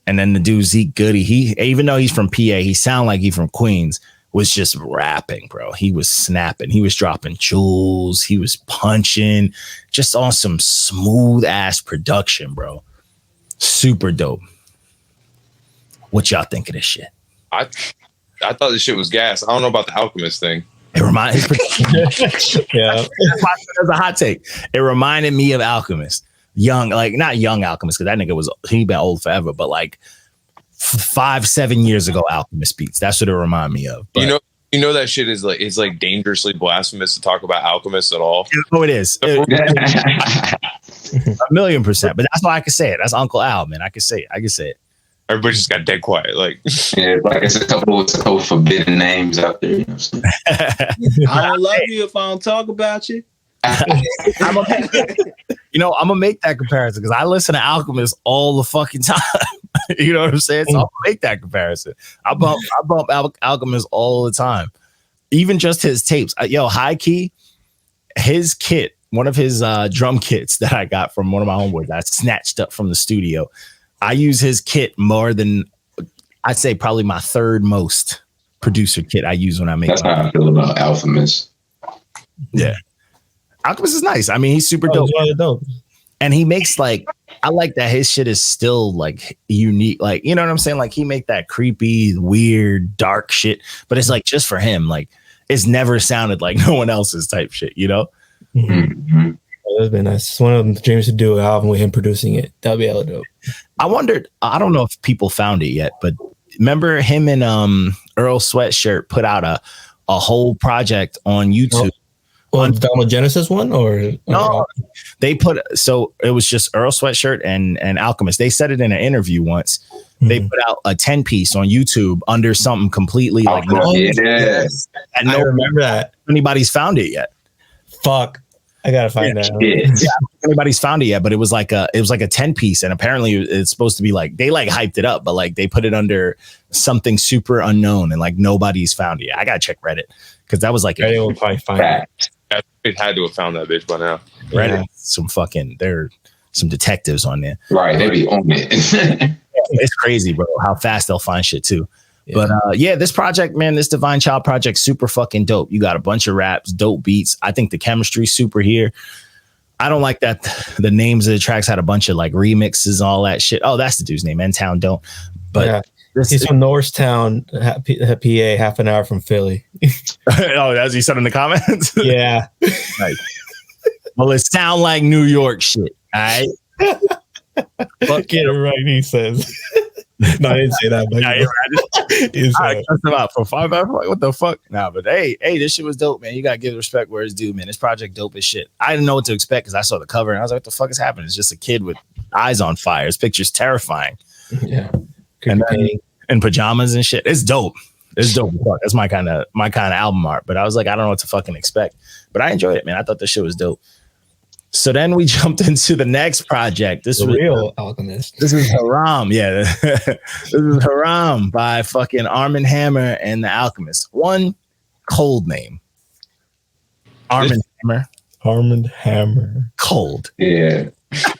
And then the dude Zeek Goody, even though he's from PA, he sound like he from Queens. Was just rapping, bro. He was snapping. He was dropping jewels. He was punching, just on some smooth ass production, bro. Super dope. What y'all think of this shit? I thought this shit was gas. I don't know about the Alchemist thing. It reminded That's a hot take. It reminded me of Alchemist. Young, like not young Alchemist, because that nigga he been old forever, but like 5-7 years ago Alchemist beats. That's what it remind me of. But, you know that shit is like, it's like dangerously blasphemous to talk about Alchemist at all. Oh, it is. 1,000,000%. But that's why I can say it. That's Uncle Al, man. I can say it. Everybody just got dead quiet. Like, yeah, like it's a couple forbidden names out there. You know what I'm saying? I don't love you if I don't talk about you. I'm gonna make that comparison because I listen to Alchemist all the fucking time. You know what I'm saying? So I'm gonna make that comparison. I bump Alchemist all the time, even just his tapes. High key, his kit, one of his drum kits that I got from one of my homeboys, I snatched up from the studio. I use his kit more than I'd say probably my third most producer kit I use when I make. That's how I feel about Alchemist. Yeah. Alchemist is nice. I mean, he's super dope. Dope. And he makes like, I like that his shit is still like unique. Like, you know what I'm saying? Like he make that creepy, weird, dark shit, but it's like just for him. Like it's never sounded like no one else's type shit, you know? Mm-hmm. That would have been nice. It's one of the dreams to do an album with him producing it. That'd be hella dope. I wondered, I don't know if people found it yet, but remember him and Earl Sweatshirt put out a whole project on YouTube. On the Donald Genesis one or no? They put, so it was just Earl Sweatshirt and Alchemist. They said it in an interview once. Mm-hmm. They put out a 10-piece on YouTube under something completely like yes. And I remember that. Anybody's found it yet? Fuck. I gotta find that. Yeah. Anybody's found it yet, but it was like a 10 piece, and apparently it's supposed to be like they like hyped it up, but like they put it under something super unknown, and like nobody's found it yet. I gotta check Reddit because that was like Reddit will probably find it. It had to have found that bitch by now. Reddit. There are some detectives on there. Right, they be on it. It's crazy, bro, how fast they'll find shit too. Yeah. But this project, man, this Divine Child project, super fucking dope. You got a bunch of raps, dope beats. I think the chemistry's super here. I don't like that the names of the tracks had a bunch of like remixes, all that shit. Oh, that's the dude's name. N-Town don't. But he's from Norristown, PA, half an hour from Philly. Oh, as you said in the comments. Yeah. Nice. Well, it sound like New York shit. All right. Get it right, he says. No, I didn't say that. But I cussed him out for 5 hours. Like, what the fuck? Nah, but hey, this shit was dope, man. You gotta give respect where it's due, man. This project dope as shit. I didn't know what to expect because I saw the cover and I was like, what the fuck is happening? It's just a kid with eyes on fire. His picture's terrifying. Yeah. And then in pajamas and shit. It's dope. It's dope. That's my kind of album art. But I was like, I don't know what to fucking expect. But I enjoyed it, man. I thought this shit was dope. So then we jumped into the next project. This was real Alchemist. This is Haram. Yeah. This is Haram by fucking Armand Hammer and the Alchemist. One cold name. Armand Hammer. Cold. Yeah.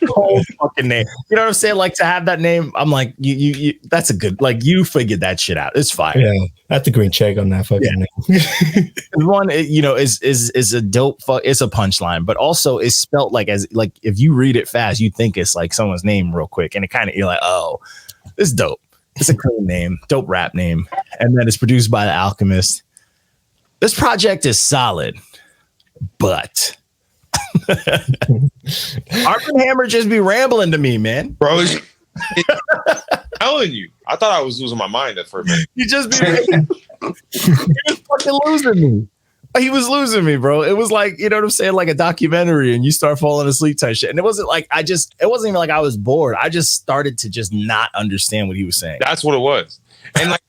Cold fucking name. You know what I'm saying? Like to have that name, I'm like, you that's a good, like you figured that shit out. It's fine. Yeah. That's a green check on that fucking name. One, is a dope fuck. It's a punchline, but also it's spelt like as like if you read it fast, you think it's like someone's name real quick, and it kind of you're like, oh, it's dope. It's a cool name, dope rap name, and then it's produced by the Alchemist. This project is solid, but Armand Hammer just be rambling to me, man. Bro, I'm telling you. I thought I was losing my mind at first. He just be he was fucking losing me. He was losing me, bro. It was like, you know what I'm saying? Like a documentary and you start falling asleep type shit. And it wasn't like it wasn't even like I was bored. I just started to just not understand what he was saying. That's what it was. And like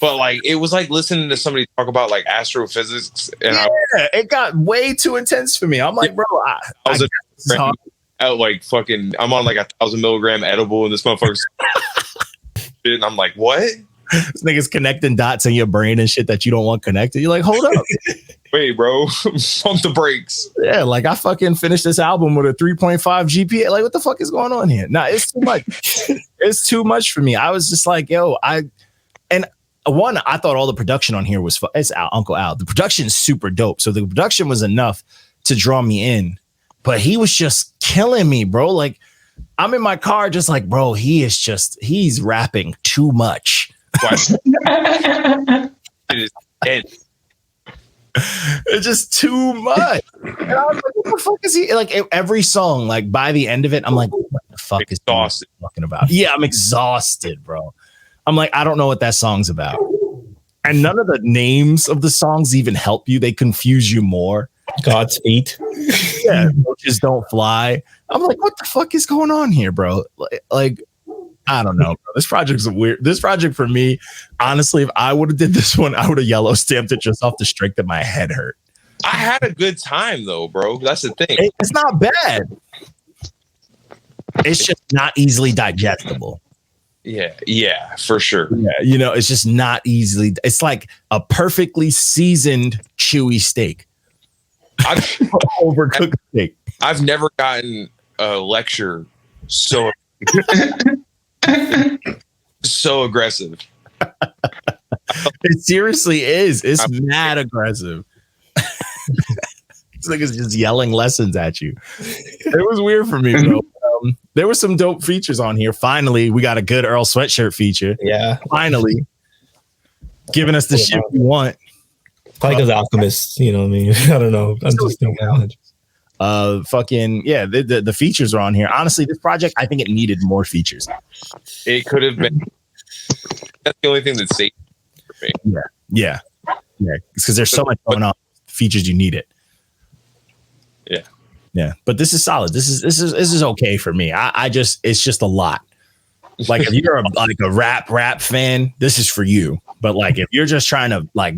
but like it was like listening to somebody talk about like astrophysics, and it got way too intense for me. I'm like, bro, out like fucking, I'm on like 1,000 milligram edible, and this motherfucker's and I'm like, what? This nigga's connecting dots in your brain and shit that you don't want connected. You're like, hold up, wait, bro, pump the brakes. Yeah, like I fucking finished this album with a 3.5 GPA. Like, what the fuck is going on here? Nah, it's too much. It's too much for me. I was just like, yo, I thought all the production on here was it's Uncle Al. The production is super dope. So the production was enough to draw me in, but he was just killing me, bro. Like I'm in my car just like, bro, he's rapping too much. It is dead. It's just too much. And I was like, what the fuck is he like? Every song, like by the end of it, I'm like, what the fuck is he talking about? Yeah, I'm exhausted, bro. I'm like, I don't know what that song's about. And none of the names of the songs even help you. They confuse you more. Godspeed. Yeah, Roaches Don't Fly. I'm like, what the fuck is going on here, bro? Like, I don't know, bro. This project's weird. This project for me, honestly, if I would have did this one, I would have yellow stamped it just off the strength that my head hurt. I had a good time though, bro. That's the thing. It's not bad. It's just not easily digestible. Yeah, for sure. Yeah, it's just not easily. It's like a perfectly seasoned, chewy steak. Overcooked steak. I've never gotten a lecture so aggressive. It seriously is. It's mad aggressive. It's like it's just yelling lessons at you. It was weird for me, bro. There were some dope features on here. Finally, we got a good Earl Sweatshirt feature. Yeah. Finally. Giving us the shit we want. Probably because Alchemist, you know what I mean? I don't know. I'm just thinking the features are on here. Honestly, this project, I think it needed more features. It could have been. That's the only thing that's safe for me. Yeah. It's because there's so much going on. Features you need it. Yeah, but this is solid. This is okay for me. It's just a lot. Like if you're a rap fan, this is for you. But like, if you're just trying to like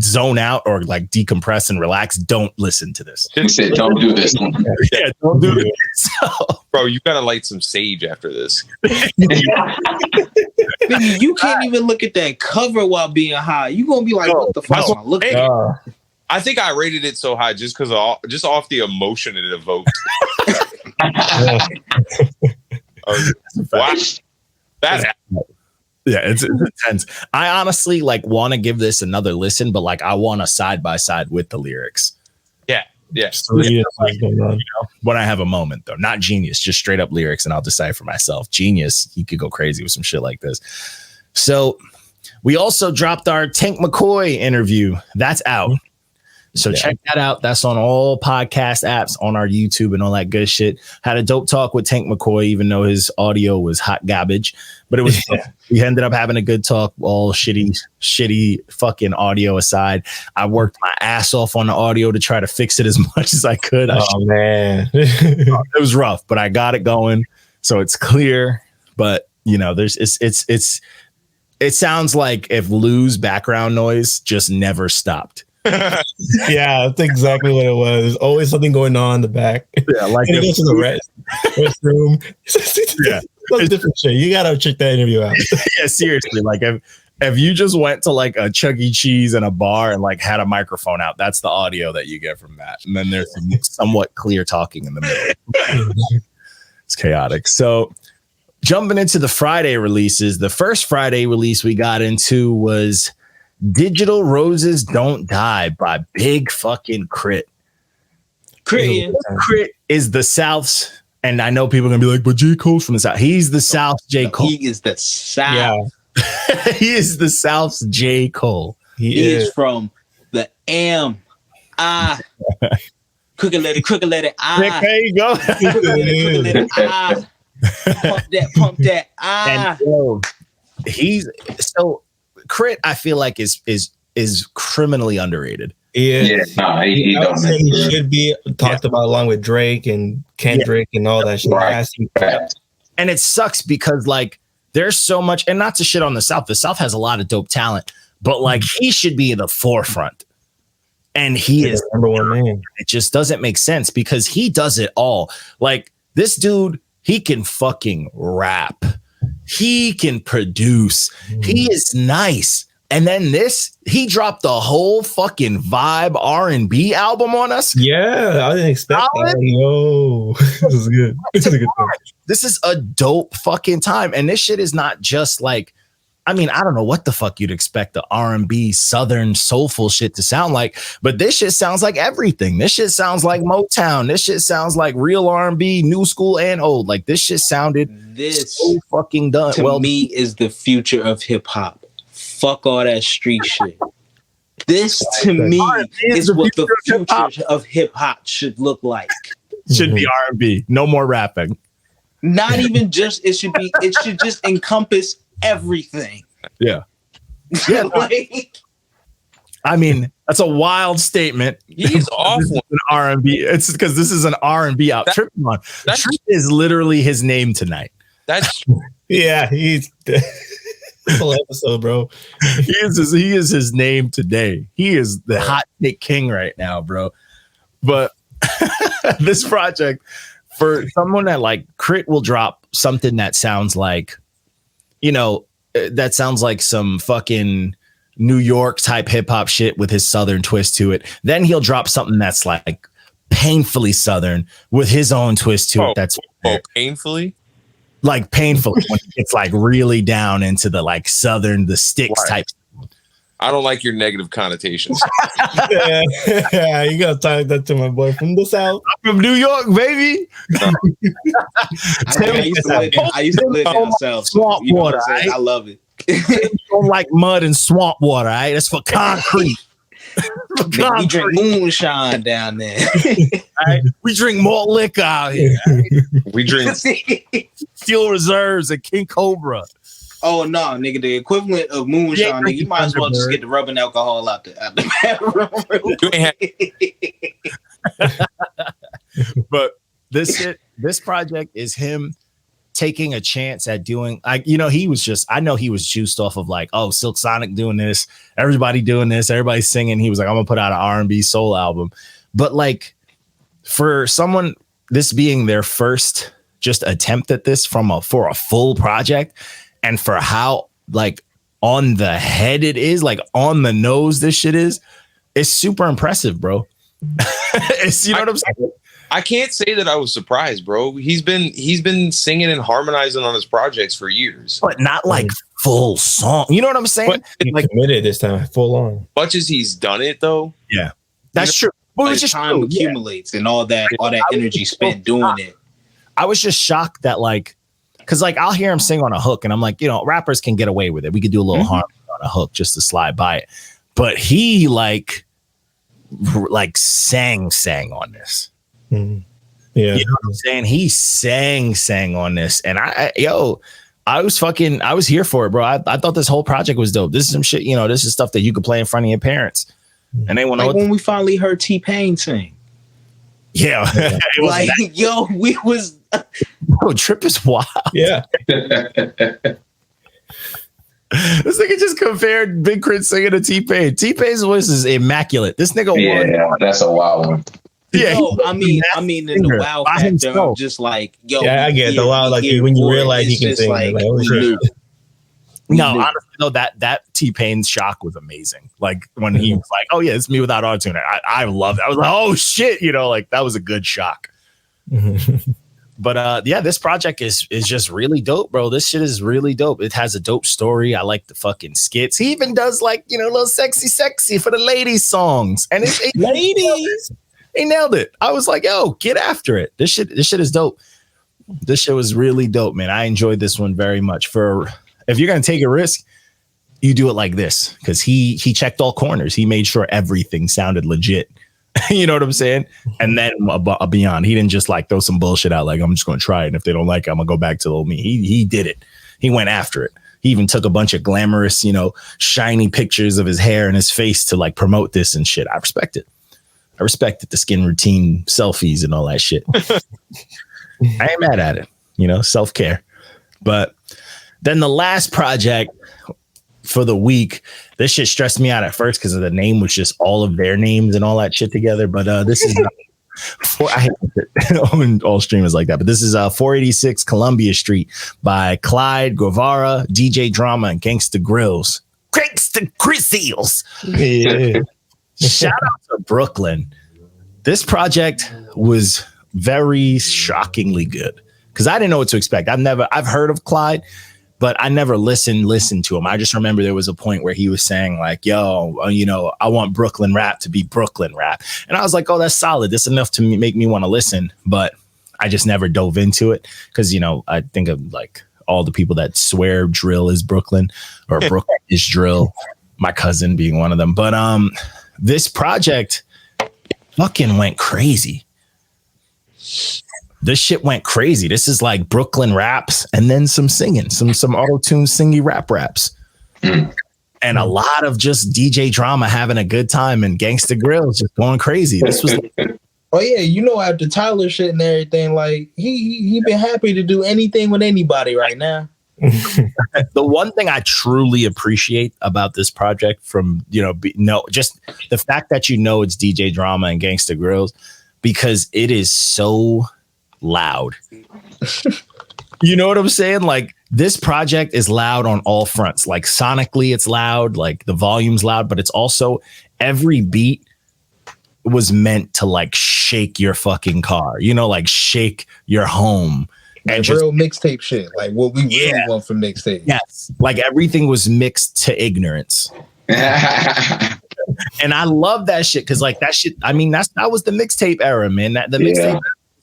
zone out or like decompress and relax, don't listen to this. He said, "Don't do this." Yeah, don't do it. So, Bro, you gotta light some sage after this. Nigga, you can't even look at that cover while being high. You gonna be like, what the fuck am I looking at? I think I rated it so high just because just off the emotion it evoked. Wow. Yeah, it's intense. I honestly like want to give this another listen, but like I want a side by side with the lyrics. Yeah. When I have a moment though, not Genius, just straight up lyrics, and I'll decide for myself. Genius, he could go crazy with some shit like this. So we also dropped our Tank McCoy interview. That's out. So check that out. That's on all podcast apps, on our YouTube and all that good shit. Had a dope talk with Tank McCoy, even though his audio was hot garbage, but it was, we ended up having a good talk, all shitty fucking audio aside. I worked my ass off on the audio to try to fix it as much as I could. Man. It was rough, but I got it going. So it's clear, but you know, it sounds like if Lou's background noise just never stopped. Yeah, that's exactly what it was. There's always something going on in the back. Yeah, like and it goes to the restroom. Yeah, that's different shit. You gotta check that interview out. Yeah, seriously. Like if you just went to like a Chuck E. Cheese and a bar and like had a microphone out, that's the audio that you get from that. And then there's some somewhat clear talking in the middle. It's chaotic. So jumping into the Friday releases, the first Friday release we got into was Digital Roses Don't Die by Big fucking K.R.I.T. K.R.I.T is the South's, and I know people are gonna be like, but J. Cole's from the South. He's the South's J. Cole. He is the South. Yeah. He is the South's J. Cole. He is from the crooked letter I. There you go. Crooked letter I. Pump that I. And, he's so K.R.I.T, I feel like is criminally underrated. He should be talked about along with Drake and Kendrick and all that shit. Right. And it sucks because like there's so much, and not to shit on the South. The South has a lot of dope talent, but like he should be in the forefront. And he is number one man. It just doesn't make sense because he does it all. Like this dude, he can fucking rap. He can produce. He is nice. And then he dropped the whole fucking vibe R&B album on us. Yeah, I didn't expect that. Yo, this is good. This is a good time. This is a dope fucking time. And this shit is not just like, I mean, I don't know what the fuck you'd expect the R&B Southern soulful shit to sound like, but this shit sounds like everything. This shit sounds like Motown. This shit sounds like real R&B, new school and old. Like this shit sounded so fucking done. To me is the future of hip hop. Fuck all that street shit. This to me is what the future of hip hop should look like. Should be R&B. No more rapping. Not even just it should just encompass everything. Yeah. Yeah. Like, I mean, that's a wild statement. He's awful. An R&B. It's because this is an R&B out. Trip is literally his name tonight. That's yeah, he's whole episode, bro. He is his name today. He is the hot take king right now, bro. But this project, for someone that like K.R.I.T will drop something that sounds like, you know, that sounds like some fucking New York type hip hop shit with his Southern twist to it. Then he'll drop something that's like painfully Southern with his own twist to it. That's painfully. Like painfully when it's like really down into the like Southern, the sticks type. I don't like your negative connotations. Yeah, you gotta talk that to my boy from the South. I'm from New York, baby. I used to live down south. Swamp water. Right? I love it. Don't like mud and swamp water, right? That's for concrete. We drink moonshine down there. Right? We drink more liquor out here. Right? We drink Steel Reserves and King Cobra. Oh no, nigga! The equivalent of moonshine, nigga. You might as well just get the rubbing alcohol out the bathroom. But this project is him taking a chance at doing like, you know, I know he was juiced off of like, oh, Silk Sonic doing this, everybody doing this, everybody singing. He was like, I'm gonna put out an R&B soul album. But like for someone, this being their first just attempt at this for a full project, and for how like on the head it is, like on the nose this shit is, it's super impressive, bro. You know what I'm saying? I can't say that I was surprised, bro. He's been singing and harmonizing on his projects for years, but not like full song. You know what I'm saying? But he like committed this time, full on. Much as he's done it, though. Yeah, that's true. But it's just time accumulates and all that energy spent doing it. I was just shocked that like, because like I'll hear him sing on a hook, and I'm like, you know, rappers can get away with it. We could do a little harmony on a hook just to slide by it. But he like sang on this. Yeah, you know what I'm saying? He sang on this, and I was here for it, bro. I thought this whole project was dope. This is some shit, you know. This is stuff that you could play in front of your parents, and they want to like when we finally heard T-Pain sing. Yeah, like yo, we was Trip is wild. Yeah. This nigga just compared Big Crit singing to T-Pain. T-Pain's voice is immaculate. This nigga won. That's a wild one. Yeah, yo, I mean, in the wow factor, I'm just like, yo. Yeah, I get the wow. Like when you realize he can sing, like, no, honestly, though, that T-Pain shock was amazing. Like when he was like, "Oh yeah, it's me without auto-tune." I loved it. I was like, "Oh shit," you know, like that was a good shock. But yeah, this project is just really dope, bro. This shit is really dope. It has a dope story. I like the fucking skits. He even does like, you know, a little sexy for the ladies songs. And it's ladies. He nailed it. I was like, yo, get after it. This shit is dope. This shit was really dope, man. I enjoyed this one very much. If you're gonna take a risk, you do it like this, because he checked all corners. He made sure everything sounded legit. You know what I'm saying? And then beyond, he didn't just like throw some bullshit out like, I'm just gonna try it, and if they don't like it, I'm gonna go back to the old me. He did it. He went after it. He even took a bunch of glamorous, you know, shiny pictures of his hair and his face to like promote this and shit. I respect it. I respected the skin routine selfies and all that shit. I ain't mad at it, you know, self-care. But then the last project for the week, this shit stressed me out at first because of the name was just all of their names and all that shit together. But this is I hate it. All streamers like that. But this is 486 Columbia Street by Clyde, Guerava, DJ Drama, and Gangsta Grillz. Gangsta Grillz. Yeah. Shout out to Brooklyn. This project was very shockingly good because I didn't know what to expect. I've heard of Clyde, but I never listened to him. I just remember there was a point where he was saying like, yo, you know, I want Brooklyn rap to be Brooklyn rap. And I was like, oh, that's solid. That's enough to make me want to listen. But I just never dove into it because, you know, I think of like all the people that swear drill is Brooklyn or Brooklyn is drill, my cousin being one of them. But this project fucking went crazy. This shit went crazy. This is like Brooklyn raps and then some singing, some auto-tune singy raps. And a lot of just DJ Drama having a good time and Gangsta Grillz just going crazy. This was oh yeah, you know, after Tyler shit and everything, like he been happy to do anything with anybody right now. The one thing I truly appreciate about this project from, you know, just the fact that, you know, it's DJ Drama and Gangsta Grillz, because it is so loud. You know what I'm saying? Like this project is loud on all fronts. Like sonically it's loud, like the volume's loud, but it's also every beat was meant to like shake your fucking car, you know, like shake your home. And like real mixtape shit, like what we really want from mixtape. Yes, like everything was mixed to ignorance. And I love that shit because like that shit, I mean, that was the mixtape era, man. That the mixtape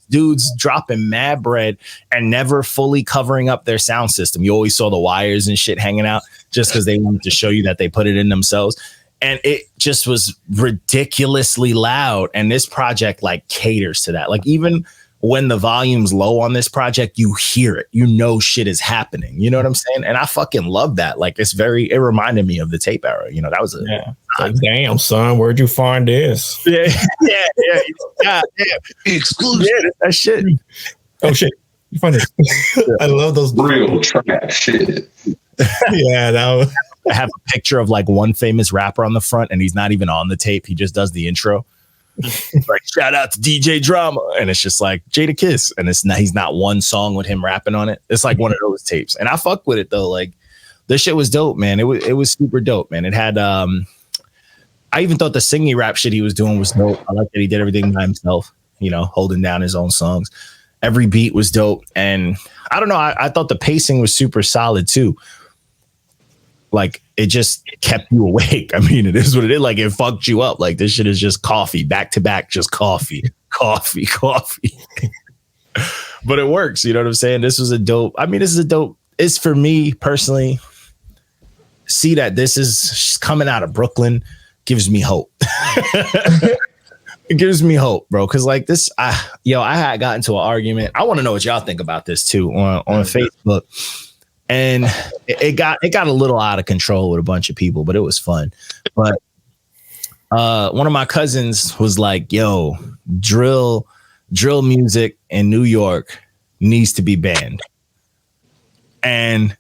dudes dropping mad bread and never fully covering up their sound system. You always saw the wires and shit hanging out just because they wanted to show you that they put it in themselves. And it just was ridiculously loud. And this project like caters to that. Like even when the volume's low on this project, you hear it, you know, shit is happening. You know what I'm saying? And I fucking love that. Like it reminded me of the tape era. You know, that was like, damn son, where'd you find this? Yeah. Exclusive. Yeah, that shit. Oh shit. You find it? I love those Real trash shit. Yeah, that was. I have a picture of like one famous rapper on the front, and he's not even on the tape. He just does the intro. Like, shout out to DJ Drama, and it's just like Jada Kiss, and he's not one song with him rapping on it. It's like one of those tapes, and I fuck with it though. Like, this shit was dope, man. It was super dope, man. It had I even thought the singing rap shit he was doing was dope. I like that he did everything by himself, you know, holding down his own songs. Every beat was dope, and I don't know. I thought the pacing was super solid too. Like, it just kept you awake. I mean, it is what it is. Like, it fucked you up. Like, this shit is just coffee, back to back, just coffee. But it works. You know what I'm saying? This is a dope. It's for me personally. See that this is coming out of Brooklyn gives me hope. It gives me hope, bro. Cause like this, I had got into an argument. I want to know what y'all think about this too on Facebook. And it got a little out of control with a bunch of people, but it was fun. But one of my cousins was like, yo, drill music in New York needs to be banned. And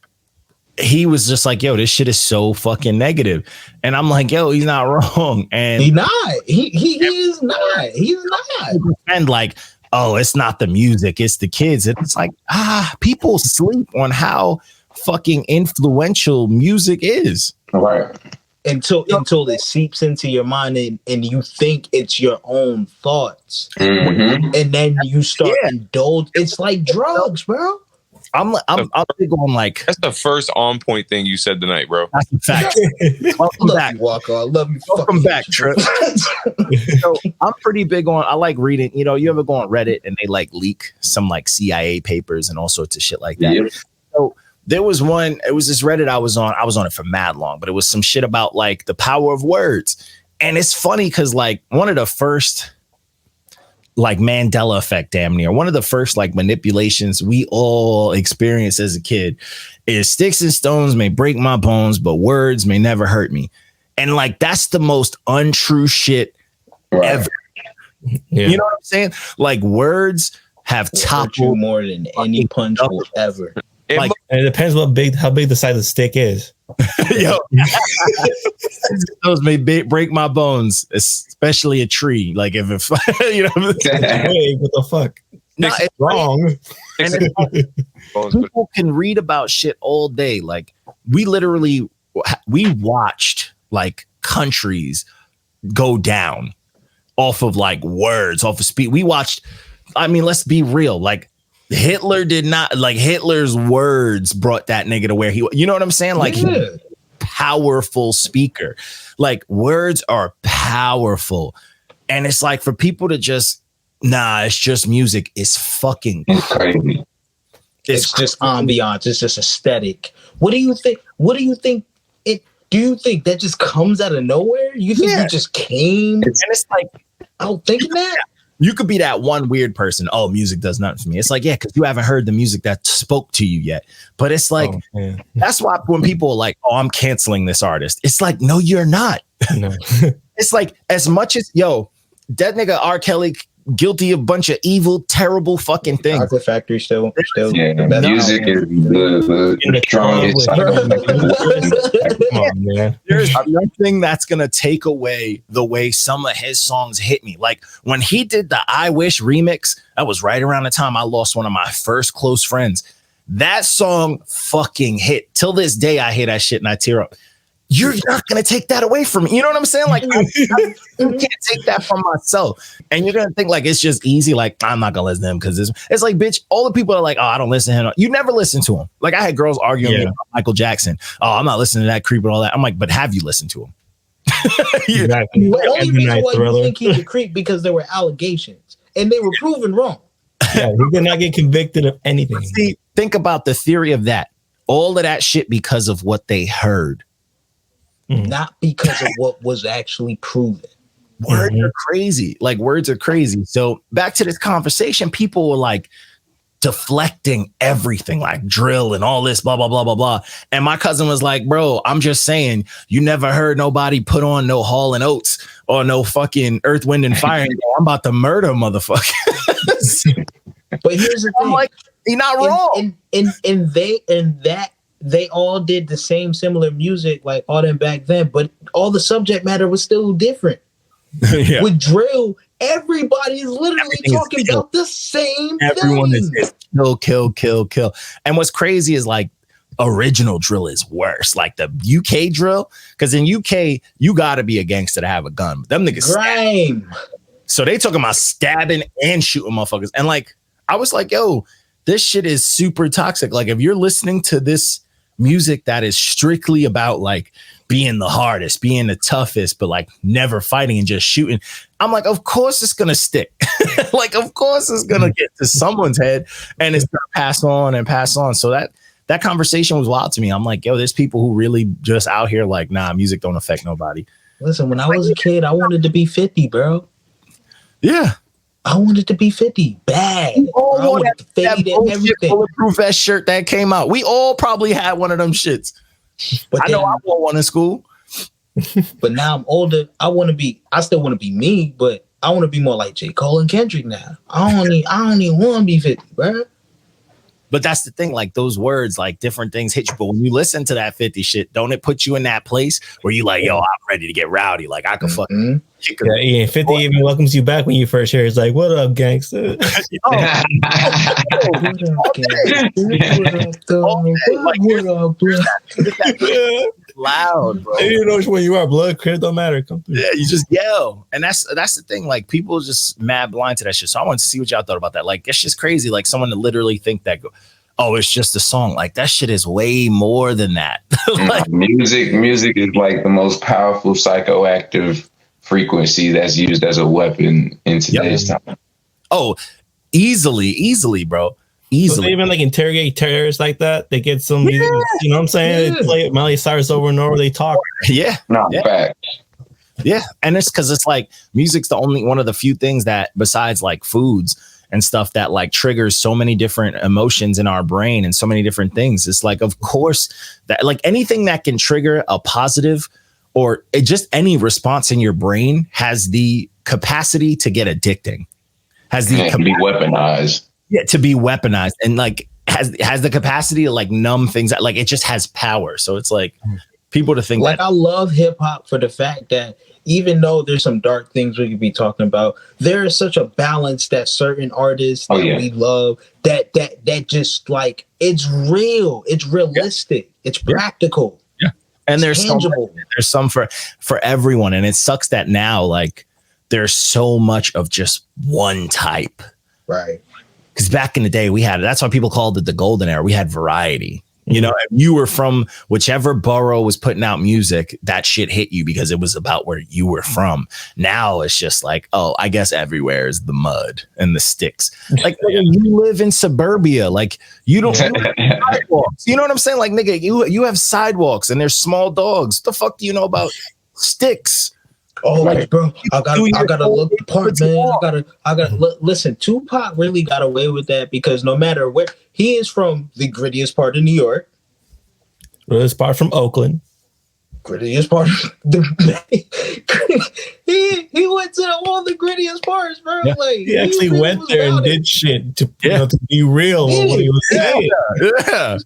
he was just like, yo, this shit is so fucking negative. And I'm like, yo, he's not wrong. And he's not. He is not. He's not. And like, oh, it's not the music, it's the kids. And it's like, people sleep on how fucking influential music is. Right. Until it seeps into your mind and you think it's your own thoughts. Mm-hmm. And then you start indulge. It's like drugs, bro. I'm big on like, that's the first on point thing you said tonight, bro. That's a fact. Welcome back, Walker. I love you. Welcome back, Trip. So I'm pretty big on. I like reading. You know, you ever go on Reddit and they like leak some like CIA papers and all sorts of shit like that. Yep. So there was one. It was this Reddit I was on. I was on it for mad long, but it was some shit about like the power of words. And it's funny because like one of the first, like Mandela effect, damn near one of the first like manipulations we all experienced as a kid is sticks and stones may break my bones, but words may never hurt me. And like, that's the most untrue shit ever. Yeah. You know what I'm saying? Like, words have toppled more than any punch will ever. Like, and it depends how big the size of the stick is. Yo, those may break my bones, especially a tree. Like if you know, hey, what the fuck? No, it's wrong. And it's like, people can read about shit all day. Like we watched like countries go down off of like words, off of speed. We watched. I mean, let's be real. Like Hitler did not, like Hitler's words brought that nigga to where he, you know what I'm saying? Like he powerful speaker, like words are powerful. And it's like for people to just, it's just music. It's fucking crazy. It's just ambiance. It's just aesthetic. What do you think? Do you think that just comes out of nowhere? You think you just came? And it's like, out thinking that? You could be that one weird person. Oh, music does nothing for me. It's like, yeah, because you haven't heard the music that spoke to you yet. But it's like, that's why when people are like, oh, I'm canceling this artist. It's like, no, you're not. No. It's like, as much as, that nigga R. Kelly guilty of a bunch of evil, terrible fucking things. Chocolate Factory still music is the strongest. Come on, man. There's nothing that's gonna take away the way some of his songs hit me. Like when he did the I Wish remix, that was right around the time I lost one of my first close friends. That song fucking hit. Till this day, I hear that shit and I tear up. You're not going to take that away from me. You know what I'm saying? Like, I can't take that from myself. And you're going to think like, it's just easy. Like, I'm not going to listen to him because it's like, bitch, all the people are like, oh, I don't listen to him. You never listen to him. Like I had girls arguing about Michael Jackson. Oh, I'm not listening to that creep and all that. I'm like, but have you listened to him? Exactly. The only reason why you think he's a creep because there were allegations and they were proven wrong. Yeah, he did not get convicted of anything. See, think about the theory of that. All of that shit because of what they heard. Not because of what was actually proven. Words are crazy. Like words are crazy. So back to this conversation, people were like deflecting everything, like drill and all this, blah, blah, blah, blah, blah. And my cousin was like, bro, I'm just saying, you never heard nobody put on no Hall and Oates or no fucking Earth, Wind and Fire. I'm about to murder motherfuckers. But here's the thing. I'm like, you're not wrong. They all did the same similar music, like all them back then, but all the subject matter was still different. Yeah. With drill, everybody is literally Everything talking is kill. about the same Everyone thing. is kill. And what's crazy is like original drill is worse. Like the UK drill, because in UK, you gotta be a gangster to have a gun. Them niggas grime. So they talking about stabbing and shooting motherfuckers. And like, I was like, yo, this shit is super toxic. Like, if you're listening to this music that is strictly about like being the hardest, being the toughest, but like never fighting and just shooting, I'm like, of course it's gonna stick. Like, of course it's gonna get to someone's head and it's gonna pass on and pass on. So that conversation was wild to me. I'm like, yo, there's people who really just out here like, nah, music don't affect nobody. Listen, when I was a kid, I wanted to be 50, bro. Yeah. I wanted to be 50 bad. We all I wanted to fade and everything. Bulletproof vest shirt that came out. We all probably had one of them shits. But I know I wore one in school. But now I'm older. I still want to be me, but I want to be more like J. Cole and Kendrick now. I don't even want to be 50, bro. But that's the thing, like those words, like different things hit you. But when you listen to that 50 shit, don't it put you in that place where you like, yo, I'm ready to get rowdy. Like I could fucking. Yeah, 50 even welcomes you back when you first hear. It's like, what up, gangster? Loud, bro. Hey, you know which one you are, blood. Crib don't matter. Come through. Yeah, you just yell. And that's the thing. Like people just mad blind to that shit. So I wanted to see what y'all thought about that. Like, it's just crazy. Like someone to literally think that, oh, it's just a song. Like that shit is way more than that. Like, music is like the most powerful psychoactive frequency that's used as a weapon in today's time. Oh, easily, bro. Easily. So they even like interrogate terrorists like that. They get some, you know what I'm saying? They play Miley Cyrus over and over. They talk. Yeah. Fact. Yeah. And it's because it's like music's the only one of the few things that besides like foods and stuff that like triggers so many different emotions in our brain and so many different things. It's like, of course, that like anything that can trigger a positive or just any response in your brain has the capacity to get addicting, has the to be weaponized. Yeah, to be weaponized and like has the capacity to like numb things out. Like it just has power. So it's like people to think like that. I love hip hop for the fact that even though there's some dark things we could be talking about, there is such a balance that certain artists that we love that just like it's real, it's realistic, it's practical. And there's some for everyone. And it sucks that now, like, there's so much of just one type. Right. Because back in the day, that's why people called it the golden era. We had variety. You know, if you were from whichever borough was putting out music, that shit hit you because it was about where you were from. Now it's just like, oh, I guess everywhere is the mud and the sticks. Like you live in suburbia, like you don't have sidewalks. You know what I'm saying? Like, nigga, you have sidewalks and there's small dogs. What the fuck do you know about sticks? Oh, like, bro, I gotta look the part, man. I gotta listen. Tupac really got away with that because no matter where he is from, the grittiest part of New York, grittiest part from Oakland, grittiest part of the he went to all the grittiest parts, bro. Yeah. Like he actually went there and did shit to be real with what he was saying. Yeah.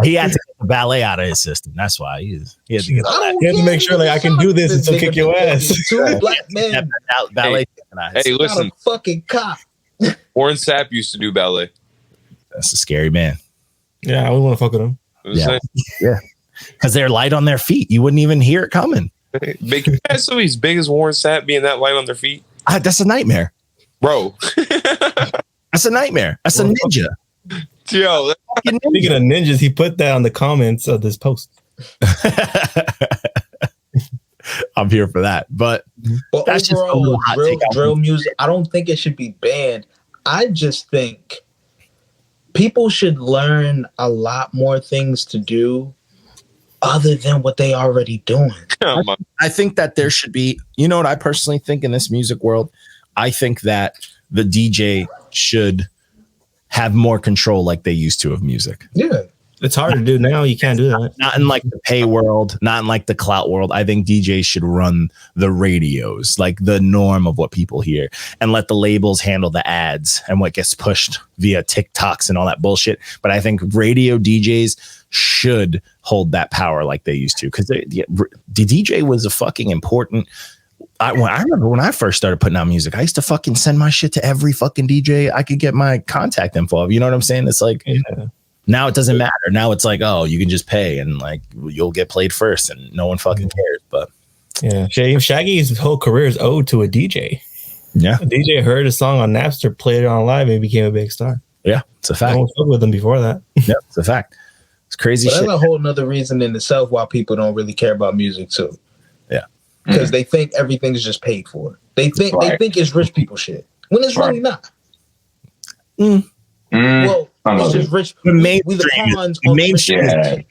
He had to get the ballet out of his system. That's why he had to get all that. He had to make sure, like, I can do this and still kick your ass. Two black men. Ballet. Hey, listen. Not a fucking cop. Warren Sapp used to do ballet. That's a scary man. Yeah, I would want to fuck with him. Yeah. Because they're light on their feet. You wouldn't even hear it coming. Big, so he's big as Warren Sapp being that light on their feet. That's a nightmare. Bro. That's a nightmare. That's a ninja. Yo, speaking of ninjas, he put that on the comments of this post. I'm here for that, but that's overall, just drill music. I don't think it should be banned. I just think people should learn a lot more things to do other than what they already doing. I think that there should be. You know what I personally think in this music world? I think that the DJ should have more control like they used to of music. Yeah. It's hard to do now. You can't do that. Not in like the pay world, not in like the clout world. I think DJs should run the radios, like the norm of what people hear, and let the labels handle the ads and what gets pushed via TikToks and all that bullshit. But I think radio DJs should hold that power like they used to, because the DJ was a fucking important. I remember when I first started putting out music, I used to fucking send my shit to every fucking DJ I could get my contact info of. You know what I'm saying? It's like, now it doesn't matter. Now it's like, oh, you can just pay and like you'll get played first and no one fucking cares. But yeah, Shaggy's whole career is owed to a DJ. Yeah. A DJ heard a song on Napster, played it on live, and became a big star. Yeah, it's a fact. I won't fuck with them before that. Yeah, it's a fact. It's crazy shit. That's a whole nother reason in itself why people don't really care about music too. Yeah. Because they think everything's just paid for. They think it's rich people shit. When it's really not. Well, it's just rich. We the pawns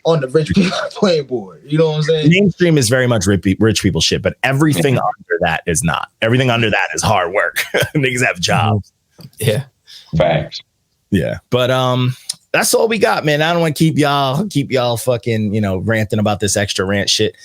on the rich people playing board. You know what I'm saying? Mainstream is very much rich people shit, but everything under that is not. Everything under that is hard work. Niggas have jobs. Yeah. Facts. Yeah. But that's all we got, man. I don't want to keep y'all fucking, ranting about this extra rant shit.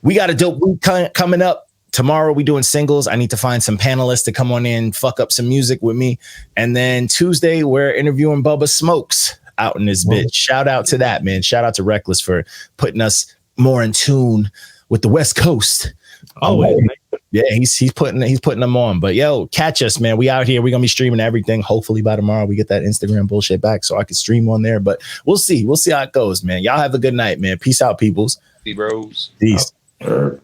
We got a dope week coming up. Tomorrow we doing singles. I need to find some panelists to come on in, fuck up some music with me. And then Tuesday we're interviewing Bubba Smokes out in this bitch. Shout out to that, man. Shout out to Reckless for putting us more in tune with the West Coast. Yeah, he's putting them on. But yo, catch us, man. We out here. We're gonna be streaming everything. Hopefully by tomorrow we get that Instagram bullshit back so I can stream on there. But we'll see. We'll see how it goes, man. Y'all have a good night, man. Peace out, peoples. See, bros. Peace. Sure.